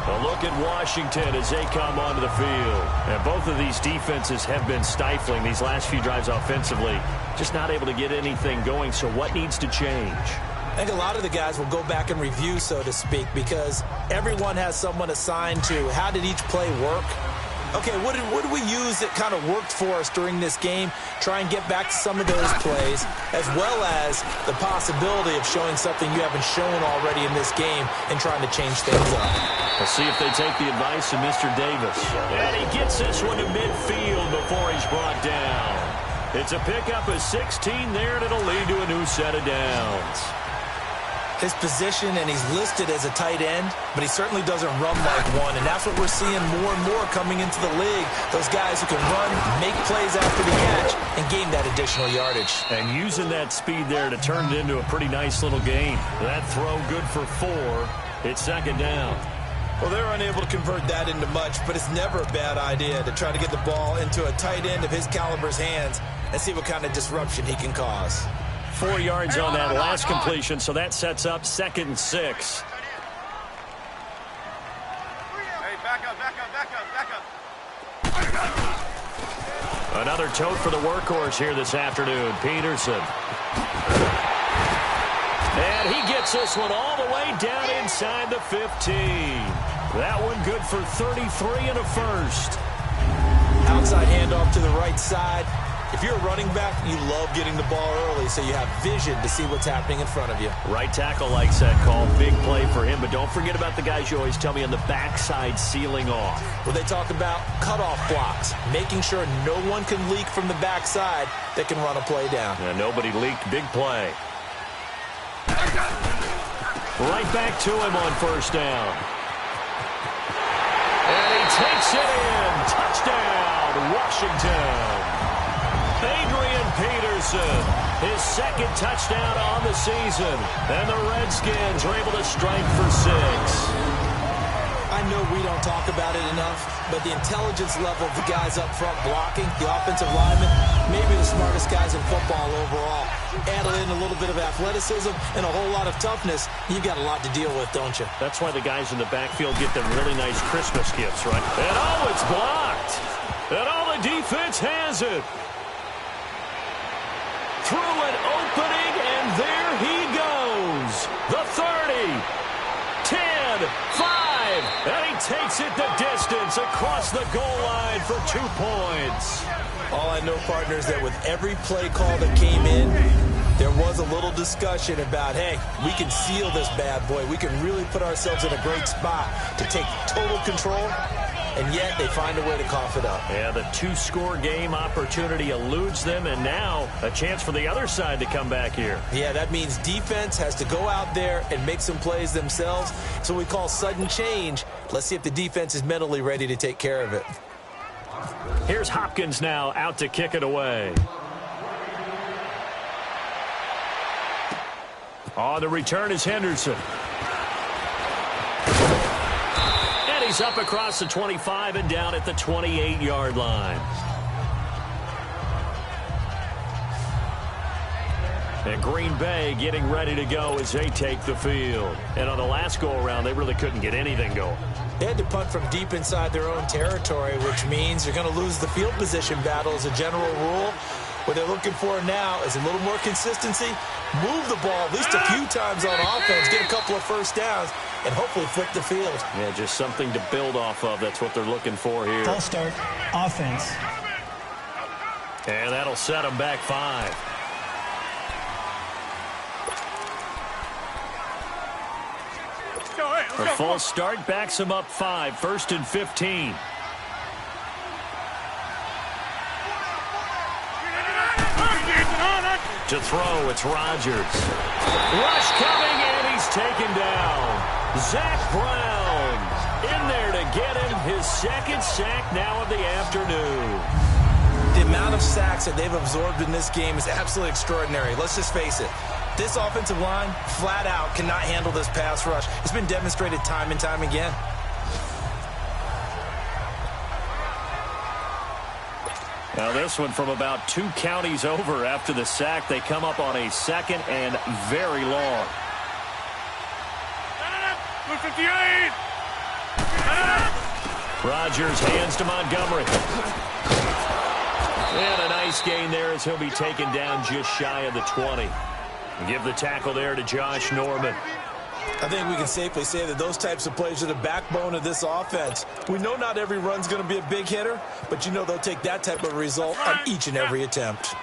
A look at Washington as they come onto the field. And both of these defenses have been stifling these last few drives offensively. Just not able to get anything going, so what needs to change? I think a lot of the guys will go back and review, so to speak, because everyone has someone assigned to how did each play work. Okay, what did we use that kind of worked for us during this game? Try and get back to some of those plays, as well as the possibility of showing something you haven't shown already in this game and trying to change things up. We'll see if they take the advice of Mr. Davis. And he gets this one to midfield before he's brought down. It's a pickup of 16 there, and it'll lead to a new set of downs. His position, and he's listed as a tight end, but he certainly doesn't run like one, and that's what we're seeing more and more coming into the league. Those guys who can run, make plays after the catch, and gain that additional yardage. And using that speed there to turn it into a pretty nice little gain. That throw good for 4. It's 2nd down. Well, they're unable to convert that into much, but it's never a bad idea to try to get the ball into a tight end of his caliber's hands and see what kind of disruption he can cause. 4 yards on that last completion, so that sets up 2nd and 6. Hey, back up. Another tote for the workhorse here this afternoon, Peterson. And he gets this one all the way down inside the 15. That one good for 33 and a 1st. Outside handoff to the right side. If you're a running back, you love getting the ball early so you have vision to see what's happening in front of you. Right tackle likes that call. Big play for him, but don't forget about the guys you always tell me on the backside sealing off. Well, they talk about cutoff blocks, making sure no one can leak from the backside that can run a play down. Yeah, nobody leaked. Big play. Right back to him on 1st down. And he takes it in. Touchdown, Washington. Adrian Peterson, his 2nd touchdown on the season. And the Redskins are able to strike for 6. I know we don't talk about it enough, but the intelligence level of the guys up front blocking, the offensive linemen, maybe the smartest guys in football overall. Add in a little bit of athleticism and a whole lot of toughness, you've got a lot to deal with, don't you? That's why the guys in the backfield get them really nice Christmas gifts, right? And it's blocked. And the defense has it. Through an opening, and there he goes. The 30, 10, 5, and he takes it the distance across the goal line for 2 points. All I know, partner, is that with every play call that came in, there was a little discussion about, hey, we can seal this bad boy. We can really put ourselves in a great spot to take total control. And yet they find a way to cough it up. Yeah, the 2-score game opportunity eludes them, and now a chance for the other side to come back here. Yeah, that means defense has to go out there and make some plays themselves. So we call sudden change. Let's see if the defense is mentally ready to take care of it. Here's Hopkins now out to kick it away. On the return is Henderson. He's up across the 25 and down at the 28-yard line. And Green Bay getting ready to go as they take the field. And on the last go-around, they really couldn't get anything going. They had to punt from deep inside their own territory, which means you're going to lose the field position battle as a general rule. What they're looking for now is a little more consistency, move the ball at least a few times on offense, get a couple of first downs, and hopefully flip the field. Yeah, just something to build off of. That's what they're looking for here. False start, offense. And that'll set them back 5. A false start backs them up 5, 1st and 15. To throw, it's Rodgers. Rush coming, and he's taken down. Zach Brown in there to get him his 2nd sack now of the afternoon. The amount of sacks that they've absorbed in this game is absolutely extraordinary. Let's just face it. This offensive line, flat out, cannot handle this pass rush. It's been demonstrated time and time again. Now this one from about 2 counties over after the sack. They come up on a 2nd and very long. 58. Rodgers hands to Montgomery. And a nice gain there as he'll be taken down just shy of the 20. Give the tackle there to Josh Norman. I think we can safely say that those types of plays are the backbone of this offense. We know not every run's going to be a big hitter, but you know they'll take that type of result on each and every attempt.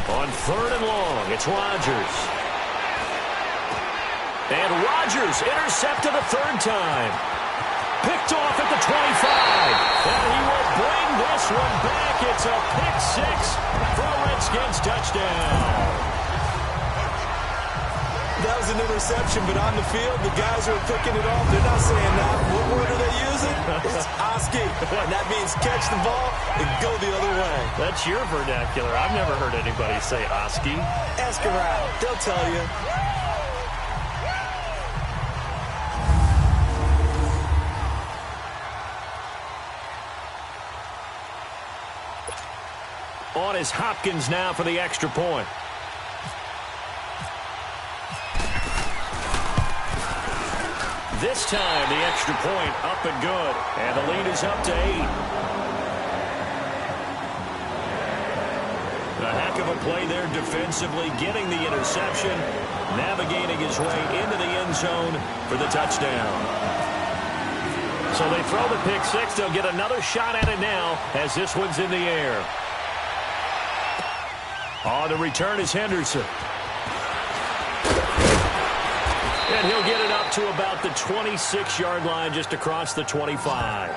On 3rd and long, it's Rodgers. And Rodgers intercepted a 3rd time. Picked off at the 25. And he will bring this one back. It's a pick 6 for a Redskins touchdown. That was an interception, but on the field, the guys who are picking it off, they're not saying that. What word are they using? It's Oski. And that means catch the ball and go the other way. That's your vernacular. I've never heard anybody say Oski. Ask around. They'll tell you. On is Hopkins now for the extra point. This time, the extra point up and good. And the lead is up to 8. A heck of a play there defensively, getting the interception, navigating his way into the end zone for the touchdown. So they throw the pick 6. They'll get another shot at it now as this one's in the air. On the return is Henderson. And he'll get it up to about the 26-yard line, just across the 25.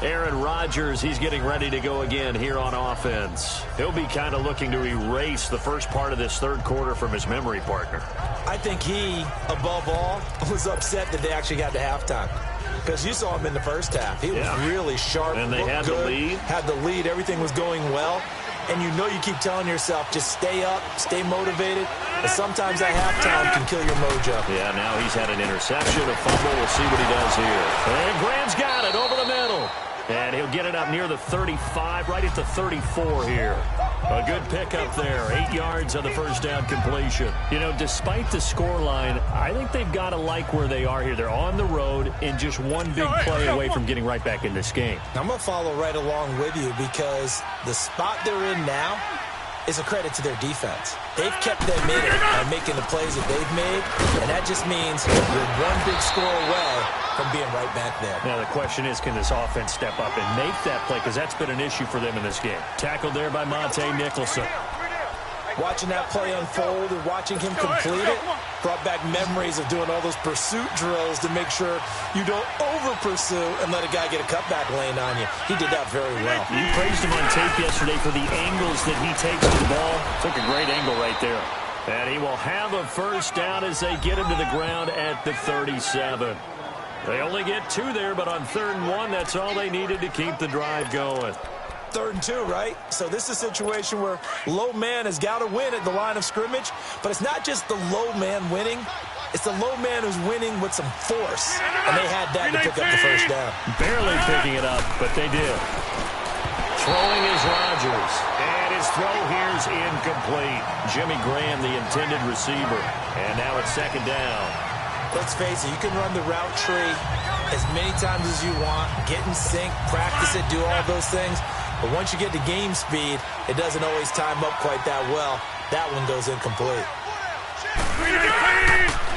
Aaron Rodgers, he's getting ready to go again here on offense. He'll be kind of looking to erase the first part of this 3rd quarter from his memory partner. I think he, above all, was upset that they actually got to halftime. Because you saw him in the first half. He was really sharp. And they had good, the lead. Had the lead. Everything was going well. And you know you keep telling yourself, just stay up, stay motivated. But sometimes that halftime can kill your mojo. Yeah, now he's had an interception, a fumble. We'll see what he does here. And Graham's got it over the middle. And he'll get it up near the 35, right at the 34 here. A good pickup there. 8 yards on the first down completion. You know, despite the scoreline, I think they've got to like where they are here. They're on the road and just one big play away from getting right back in this game. I'm going to follow right along with you because the spot they're in now is a credit to their defense. They've kept them in it by making the plays that they've made, and that just means you're one big score away from being right back there. Now the question is, can this offense step up and make that play? Because that's been an issue for them in this game. Tackled there by Monte Nicholson. Watching that play unfold and watching him complete it brought back memories of doing all those pursuit drills to make sure you don't over-pursue and let a guy get a cutback lane on you. He did that very well. You praised him on tape yesterday for the angles that he takes to the ball. Took a great angle right there. And he will have a first down as they get him to the ground at the 37. They only get 2 there, but on 3rd and 1, that's all they needed to keep the drive going. 3rd and 2, right? So this is a situation where low man has got to win at the line of scrimmage, but it's not just the low man winning. It's the low man who's winning with some force, and they had that to pick up the first down. Barely picking it up, but they did. Throwing is Rodgers, and his throw here's incomplete. Jimmy Graham, the intended receiver, and now it's second down. Let's face it, you can run the route tree as many times as you want, get in sync, practice it, do all those things, but once you get to game speed, it doesn't always time up quite that well. That one goes incomplete.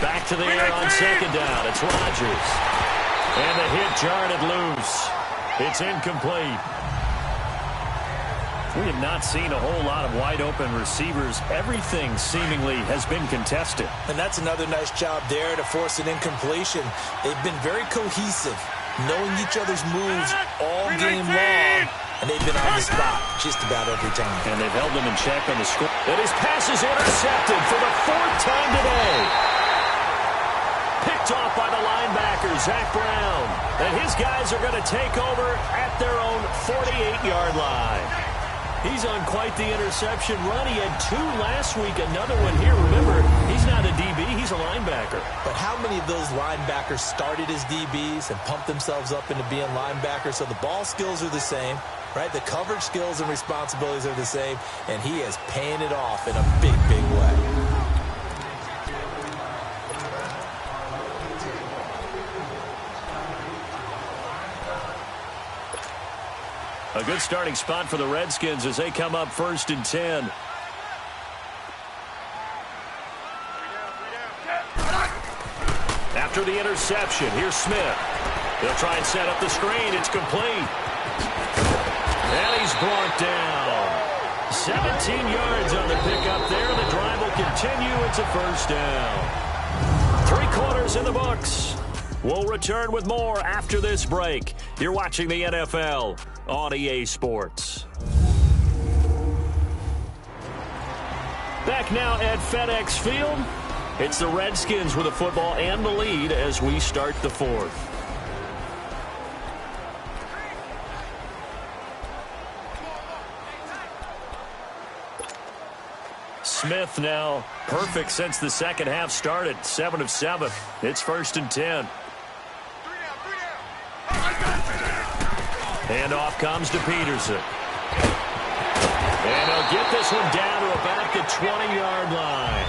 Back to the air on second down. It's Rodgers. And the hit jarred it loose. It's incomplete. We have not seen a whole lot of wide-open receivers. Everything seemingly has been contested. And that's another nice job there to force an incompletion. They've been very cohesive, knowing each other's moves all game long, and they've been on the spot just about every time. And they've held them in check on the score. And his pass is intercepted for the fourth time today. Picked off by the linebacker, Zach Brown. And his guys are going to take over at their own 48-yard line. He's on quite the interception run. He had 2 last week, another one here. Remember, he's not a DB, he's a linebacker. But how many of those linebackers started as DBs and pumped themselves up into being linebackers? So the ball skills are the same, right? The coverage skills and responsibilities are the same, and he is paying it off in a big, big way. A good starting spot for the Redskins as they come up 1st and 10. After the interception, here's Smith. They'll try and set up the screen. It's complete. And he's brought down. 17 yards on the pickup there. The drive will continue. It's a first down. 3 quarters in the books. We'll return with more after this break. You're watching the NFL on EA Sports. Back now at FedEx Field. It's the Redskins with the football and the lead as we start the 4th. Smith now perfect since the second half started. 7 of 7. It's 1st and 10. And off comes to Peterson. And he'll get this one down to about the 20-yard line.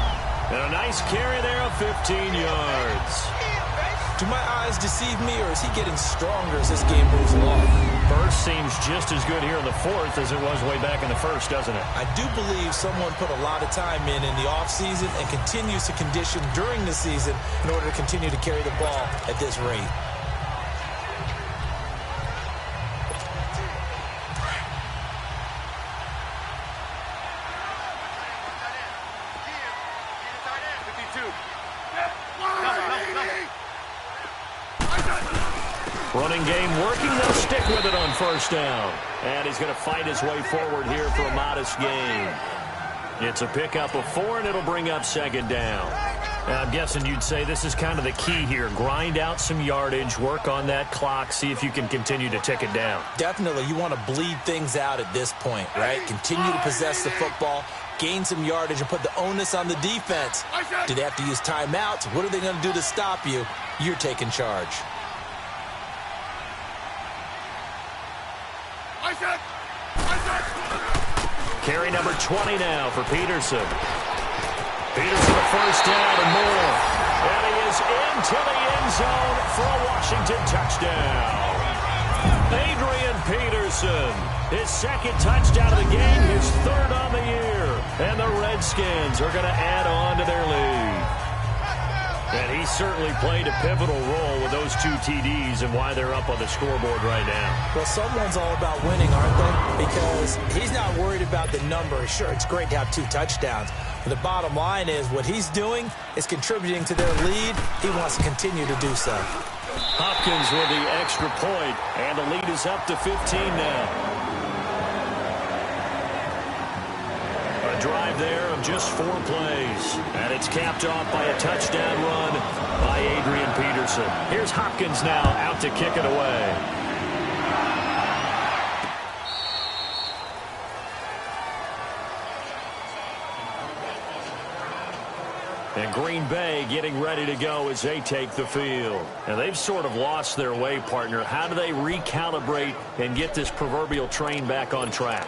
And a nice carry there of 15 yards. Do my eyes deceive me, or is he getting stronger as this game moves along? Burst seems just as good here in the 4th as it was way back in the 1st, doesn't it? I do believe someone put a lot of time in the offseason and continues to condition during the season in order to continue to carry the ball at this rate. Running game working. They'll stick with it on 1st down. And he's going to fight his way forward here for a modest gain. It's a pickup of 4, and it'll bring up 2nd down. I'm guessing you'd say this is kind of the key here. Grind out some yardage, work on that clock, see if you can continue to tick it down. Definitely. You want to bleed things out at this point, right? Continue to possess the football, gain some yardage, and put the onus on the defense. Do they have to use timeouts? What are they going to do to stop you? You're taking charge. Carry number 20 now for Peterson. Peterson a 1st down and more. And he is into the end zone for a Washington touchdown. Adrian Peterson, his 2nd touchdown of the game, his 3rd on the year. And the Redskins are going to add on to their lead. And he certainly played a pivotal role with those 2 TDs and why they're up on the scoreboard right now. Well, someone's all about winning, aren't they? Because he's not worried about the number. Sure, it's great to have 2 touchdowns. But the bottom line is what he's doing is contributing to their lead. He wants to continue to do so. Hopkins with the extra point, and the lead is up to 15 now. A drive there of just 4 plays, and it's capped off by a touchdown run by Adrian Peterson. Here's Hopkins now out to kick it away. And Green Bay getting ready to go as they take the field. And they've sort of lost their way, partner. How do they recalibrate and get this proverbial train back on track?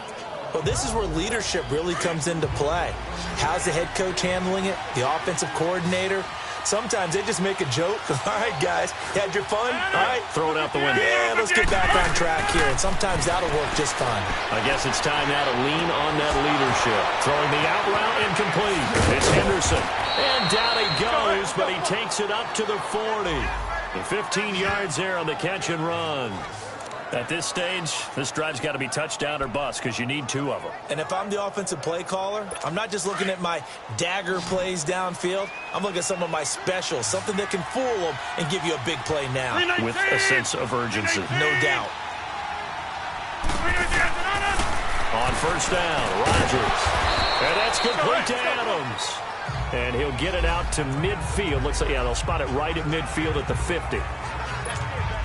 Well, this is where leadership really comes into play. How's the head coach handling it? The offensive coordinator? Sometimes they just make a joke. All right, guys, you had your fun? All right. Throw it out the window. Yeah, let's get back on track here. And sometimes that'll work just fine. I guess it's time now to lean on that leadership. Throwing the out route incomplete. It's Henderson. And down he goes, but he takes it up to the 40. And 15 yards there on the catch and run. At this stage, this drive's got to be touchdown or bust because you need 2 of them. And if I'm the offensive play caller, I'm not just looking at my dagger plays downfield. I'm looking at some of my specials, something that can fool them and give you a big play now. With a sense of urgency. No doubt. On first down, Rodgers. And that's complete to Adams. And he'll get it out to midfield. Looks like, yeah, they'll spot it right at midfield at the 50.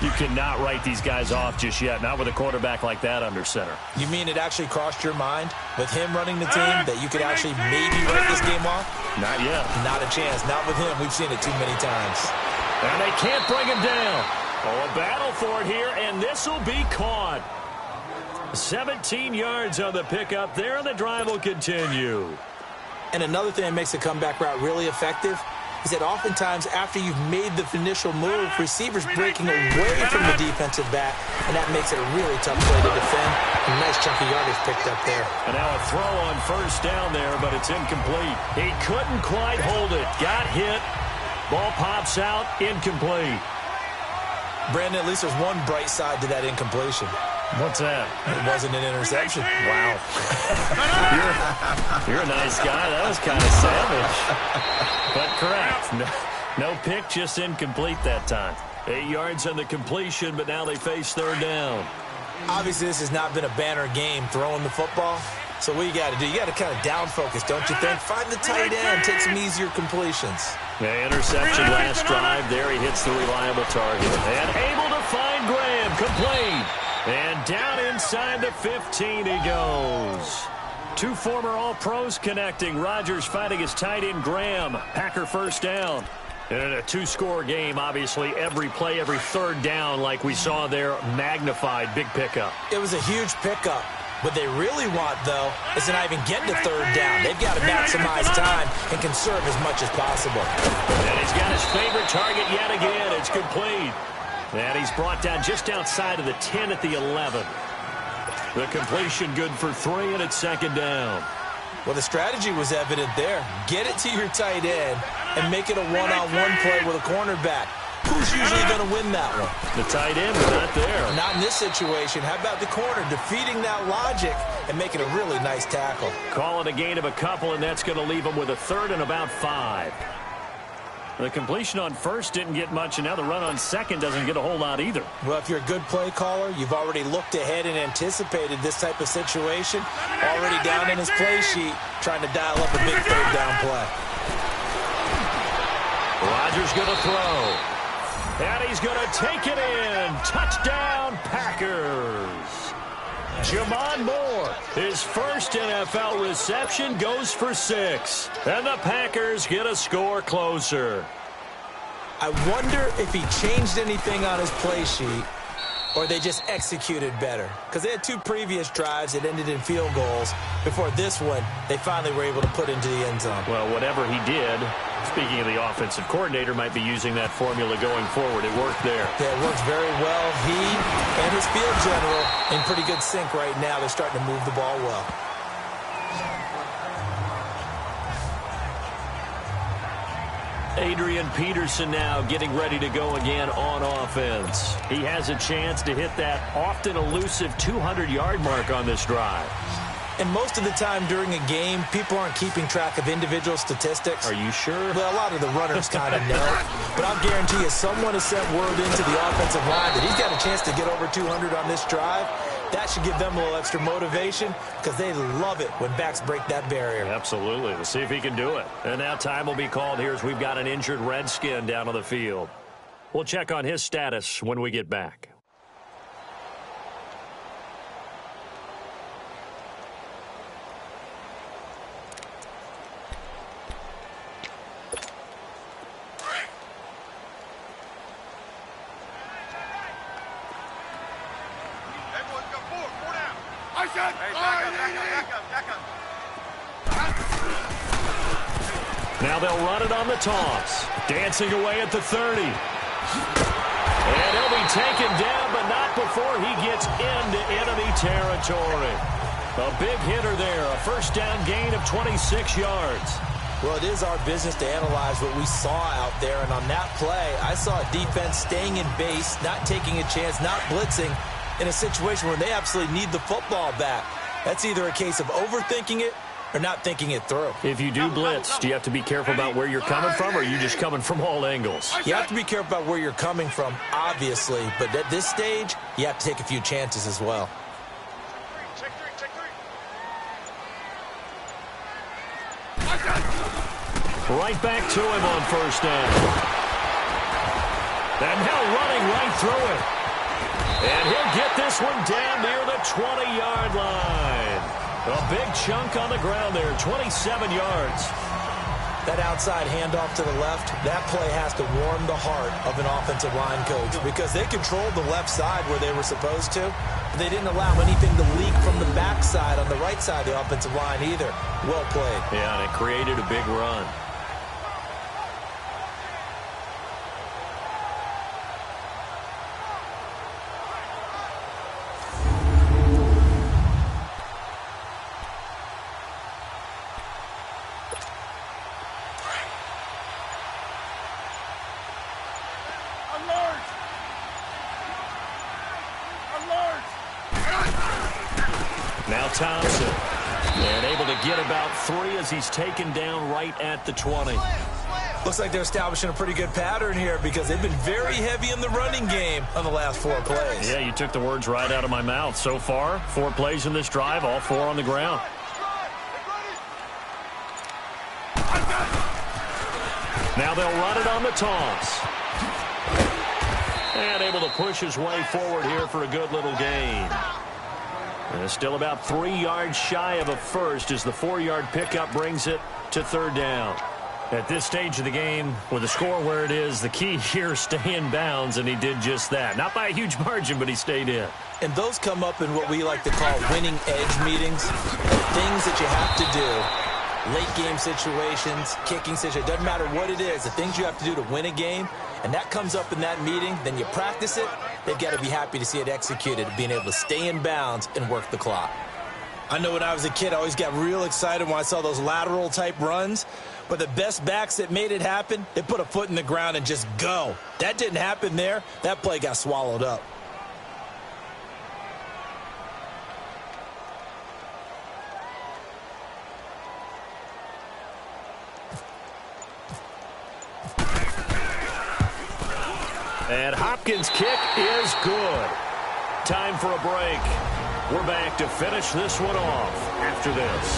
You cannot write these guys off just yet, not with a quarterback like that under center. You mean it actually crossed your mind with him running the team that you could actually maybe write this game off? Not yet. Not a chance. Not with him. We've seen it too many times. And they can't bring him down. Oh, a battle for it here, and this will be caught. 17 yards on the pickup there, and the drive will continue. And another thing that makes the comeback route really effective is that oftentimes after you've made the initial move, receivers breaking away from the defensive back, and that makes it a really tough play to defend. A nice chunk of yardage picked up there. And now a throw on first down there, but it's incomplete. He couldn't quite hold it. Got hit. Ball pops out. Incomplete. Brandon, at least there's one bright side to that incompletion. What's that? It wasn't an interception. Wow. you're a nice guy. That was kind of savage. But correct. No pick, just incomplete that time. 8 yards on the completion, but now they face third down. Obviously, this has not been a banner game throwing the football. So what you got to do, you got to kind of down focus, don't you think? Find the tight end, take some easier completions. The interception last drive. There he hits the reliable target. And able to find Graham. Complete. And down inside the 15 he goes. 2 former All-Pros connecting. Rodgers fighting his tight end Graham. Packer first down. And in a 2-score game, obviously, every play, every third down, like we saw there, magnified. Big pickup. It was a huge pickup. What they really want, though, is to not even get to third down. They've got to maximize time and conserve as much as possible. And he's got his favorite target yet again. It's complete. And he's brought down just outside of the 10 at the 11. The completion good for 3, and it's second down. Well, the strategy was evident there. Get it to your tight end and make it a one-on-one play with a cornerback. Who's usually going to win that one? The tight end is not there. Not in this situation. How about the corner defeating that logic and making a really nice tackle? Call it a gain of a couple, and that's going to leave him with a third and about 5. The completion on first didn't get much, and now the run on second doesn't get a whole lot either. Well, if you're a good play caller, you've already looked ahead and anticipated this type of situation. Already down in his play sheet, trying to dial up a big third down play. Rodgers going to throw. And he's going to take it in. Touchdown, Packers. Jamon Moore, his first NFL reception, goes for 6. And the Packers get a score closer. I wonder if he changed anything on his play sheet or they just executed better. Because they had 2 previous drives that ended in field goals. Before this one, they finally were able to put into the end zone. Well, whatever he did, speaking of the offensive coordinator, might be using that formula going forward. It worked there. Yeah, it works very well. He and his field general in pretty good sync right now. They're starting to move the ball well. Adrian Peterson now getting ready to go again on offense. He has a chance to hit that often elusive 200-yard mark on this drive. And most of the time during a game, people aren't keeping track of individual statistics. Are you sure? Well, a lot of the runners kind of know. But I'll guarantee you someone has sent word into the offensive line that he's got a chance to get over 200 on this drive. That should give them a little extra motivation because they love it when backs break that barrier. Absolutely. Let's see if he can do it. And now time will be called here as we've got an injured Redskin down on the field. We'll check on his status when we get back. Now they'll run it on the toss. Dancing away at the 30. And he'll be taken down, but not before he gets into enemy territory. A big hitter there. A first down gain of 26 yards. Well, it is our business to analyze what we saw out there. And on that play, I saw a defense staying in base, not taking a chance, not blitzing in a situation where they absolutely need the football back. That's either a case of overthinking it or not thinking it through. If you do blitz, do you have to be careful about where you're coming from, or are you just coming from all angles? You have to be careful about where you're coming from, obviously. But at this stage, you have to take a few chances as well. Right back to him on first down. And now running right through it. And he'll get this one down near the 20-yard line. A big chunk on the ground there, 27 yards. That outside handoff to the left, that play has to warm the heart of an offensive line coach because they controlled the left side where they were supposed to. But they didn't allow anything to leak from the backside on the right side of the offensive line either. Well played. Yeah, and it created a big run. Now Thompson, and able to get about 3 as he's taken down right at the 20. Looks like they're establishing a pretty good pattern here because they've been very heavy in the running game on the last 4 plays. Yeah, you took the words right out of my mouth. So far, 4 plays in this drive, all 4 on the ground. Now they'll run it on the toss. And able to push his way forward here for a good little gain. And still about 3 yards shy of a first as the 4-yard pickup brings it to third down. At this stage of the game, with the score where it is, the key here is stay in bounds, and he did just that. Not by a huge margin, but he stayed in. And those come up in what we like to call winning edge meetings. Things that you have to do. Late game situations, kicking situations, doesn't matter what it is. The things you have to do to win a game, and that comes up in that meeting, then you practice it. They've got to be happy to see it executed, being able to stay in bounds and work the clock. I know when I was a kid, I always got real excited when I saw those lateral-type runs. But the best backs that made it happen, they put a foot in the ground and just go. That didn't happen there. That play got swallowed up. And Hopkins' kick is good. Time for a break. We're back to finish this one off after this.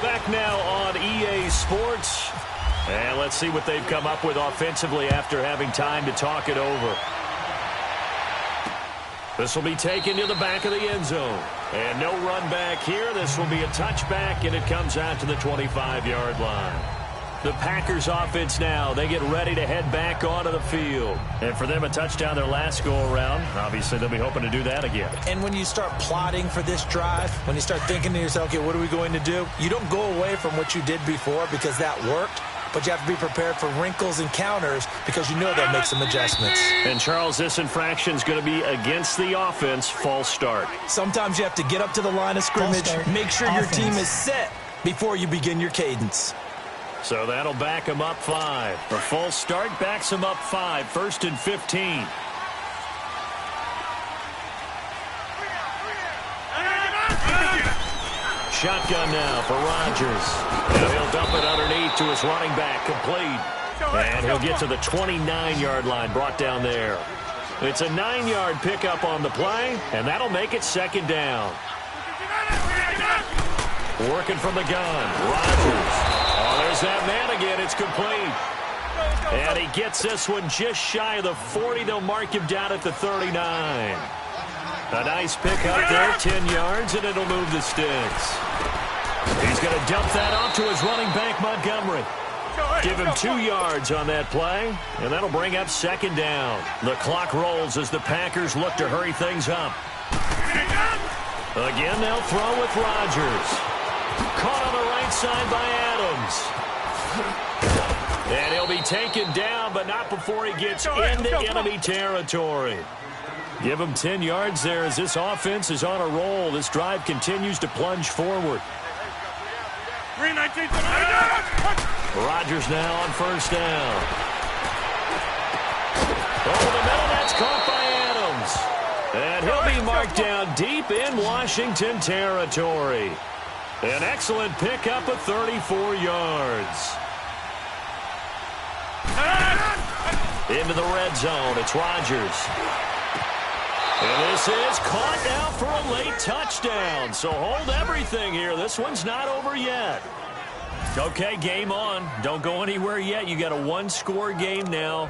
Back now on EA Sports. And let's see what they've come up with offensively after having time to talk it over. This will be taken to the back of the end zone. And no run back here. This will be a touchback, and it comes out to the 25-yard line. The Packers offense now, they get ready to head back onto the field. And for them, a touchdown their last go-around. Obviously, they'll be hoping to do that again. And when you start plotting for this drive, when you start thinking to yourself, okay, what are we going to do? You don't go away from what you did before because that worked. But you have to be prepared for wrinkles and counters because you know they'll make some adjustments. And, Charles, this infraction is going to be against the offense, false start. Sometimes you have to get up to the line of scrimmage, make sure your team is set before you begin your cadence. So that'll back him up 5. A false start backs him up 5. 1st and 15. Shotgun now for Rodgers. And he'll dump it underneath to his running back, complete. And he'll get to the 29-yard line, brought down there. It's a 9-yard pickup on the play, and that'll make it 2nd down. Working from the gun, Rodgers. Oh, there's that man again. It's complete. And he gets this one just shy of the 40. They'll mark him down at the 39. A nice pickup there, 10 yards, and it'll move the sticks. He's going to dump that off to his running back, Montgomery. Give him 2 yards on that play, and that'll bring up second down. The clock rolls as the Packers look to hurry things up. Again, they'll throw with Rodgers. Caught on the right side by Adams. And he'll be taken down, but not before he gets into enemy territory. Give him 10 yards there as this offense is on a roll. This drive continues to plunge forward. 3-19. Rodgers now on first down. Over the middle, that's caught by Adams. And he'll be marked down deep in Washington territory. An excellent pickup of 34 yards. Into the red zone, it's Rodgers. And this is caught now for a late touchdown. So hold everything here. This one's not over yet. Okay, game on. Don't go anywhere yet. You got a one-score game now.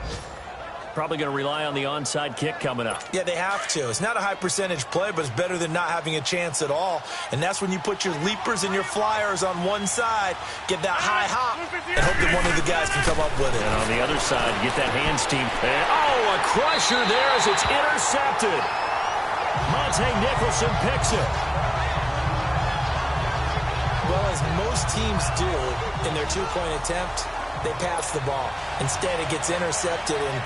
Probably going to rely on the onside kick coming up. Yeah, they have to. It's not a high-percentage play, but it's better than not having a chance at all. And that's when you put your leapers and your flyers on one side, get that high hop, and hope that one of the guys can come up with it. And on the other side, get that hands team. And, oh, a crusher there as it's intercepted. Monte Nicholson picks it. Well, as most teams do in their two-point attempt, they pass the ball. Instead, it gets intercepted. And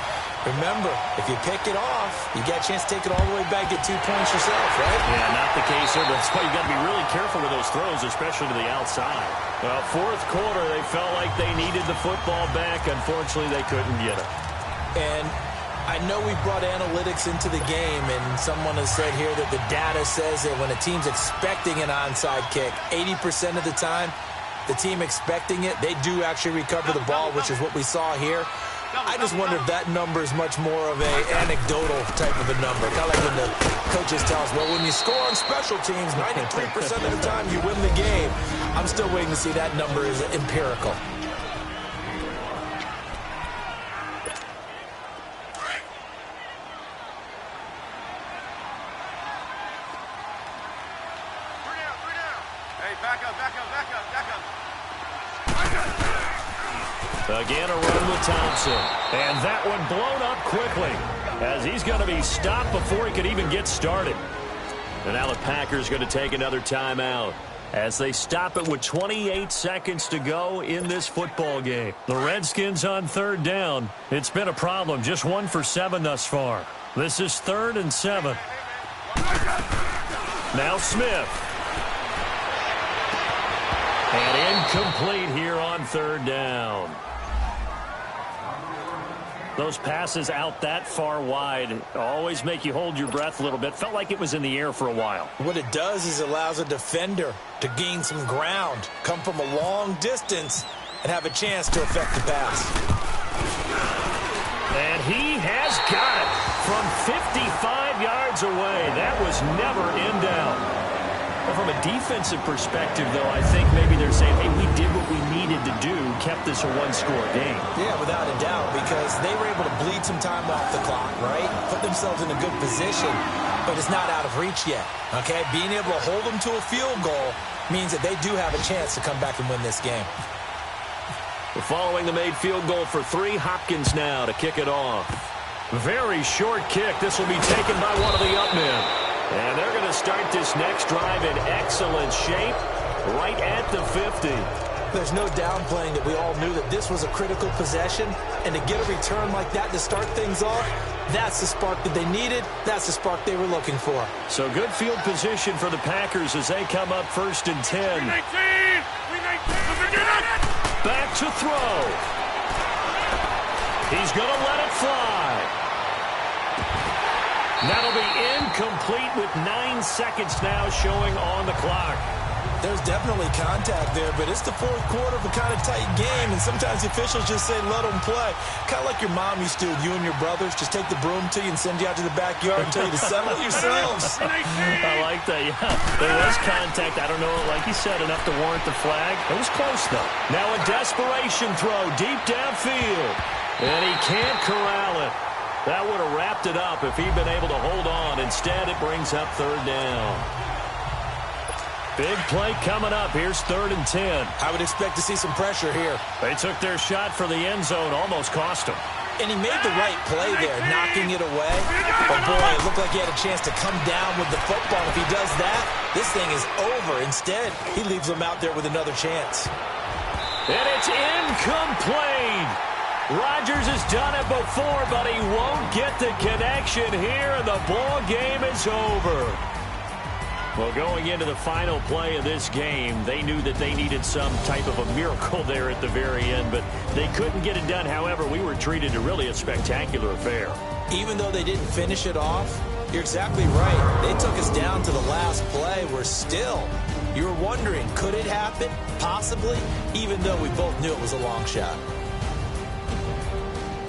remember, if you pick it off, you got a chance to take it all the way back, get 2 points yourself, right? Yeah, not the case there. That's why you got to be really careful with those throws, especially to the outside. Well, fourth quarter, they felt like they needed the football back. Unfortunately, they couldn't get it. And I know we brought analytics into the game, and someone has said here that the data says that when a team's expecting an onside kick, 80% of the time, the team expecting it, they do actually recover the ball, which is what we saw here. I just wonder if that number is much more of a anecdotal type of a number. Kind of like when the coaches tell us, well, when you score on special teams, 93% of the time you win the game. I'm still waiting to see that number is empirical. Again, a run with Thompson. And that one blown up quickly as he's going to be stopped before he could even get started. And now the Packers going to take another timeout as they stop it with 28 seconds to go in this football game. The Redskins on third down. It's been a problem. Just 1 for 7 thus far. This is 3rd and 7. Now Smith. And incomplete here on 3rd down. Those passes out that far wide always make you hold your breath a little bit. Felt like it was in the air for a while. What it does is it allows a defender to gain some ground, come from a long distance, and have a chance to affect the pass. And he has got it from 55 yards away. That was never in doubt. Well, from a defensive perspective, though, I think maybe they're saying, hey, we did what we needed to do, kept this a one-score game. Yeah, without a doubt, because they were able to bleed some time off the clock, right? Put themselves in a good position, but it's not out of reach yet, okay? Being able to hold them to a field goal means that they do have a chance to come back and win this game. We're following the made field goal for 3. Hopkins now to kick it off. Very short kick. This will be taken by one of the up men. And they're going to start this next drive in excellent shape right at the 50. There's no downplaying that we all knew that this was a critical possession. And to get a return like that to start things off, that's the spark that they needed. That's the spark they were looking for. So good field position for the Packers as they come up 1st and 10. Back to throw. He's going to let it fly. That'll be incomplete with 9 seconds now showing on the clock. There's definitely contact there, but it's the fourth quarter of a kind of tight game, and sometimes the officials just say, let them play. Kind of like your mom used to with you and your brothers. Just take the broom to you and send you out to the backyard and tell you to settle it yourselves. I like that, yeah. There was contact. I don't know, like you said, enough to warrant the flag. It was close, though. Now a desperation throw deep downfield, and he can't corral it. That would have wrapped it up if he'd been able to hold on. Instead, it brings up 3rd down. Big play coming up. Here's 3rd and 10. I would expect to see some pressure here. They took their shot for the end zone, almost cost them. And he made the right play there, knocking it away. But boy, it looked like he had a chance to come down with the football. If he does that, this thing is over. Instead, he leaves them out there with another chance. And it's incomplete. Rodgers has done it before, but he won't get the connection here, and the ball game is over. Well, going into the final play of this game, they knew that they needed some type of a miracle there at the very end, but they couldn't get it done. However, we were treated to really a spectacular affair. Even though they didn't finish it off, you're exactly right. They took us down to the last play. We're still, you were wondering, could it happen? Possibly, even though we both knew it was a long shot.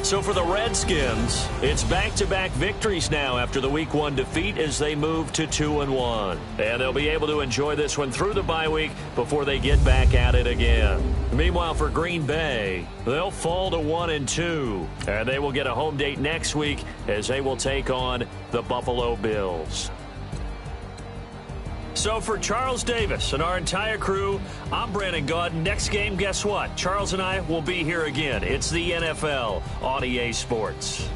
So for the Redskins, it's back-to-back victories now after the Week 1 defeat as they move to 2-1. And they'll be able to enjoy this one through the bye week before they get back at it again. Meanwhile, for Green Bay, they'll fall to 1-2. And they will get a home date next week as they will take on the Buffalo Bills. So for Charles Davis and our entire crew, I'm Brandon Gaudin. Next game, guess what? Charles and I will be here again. It's the NFL on EA Sports.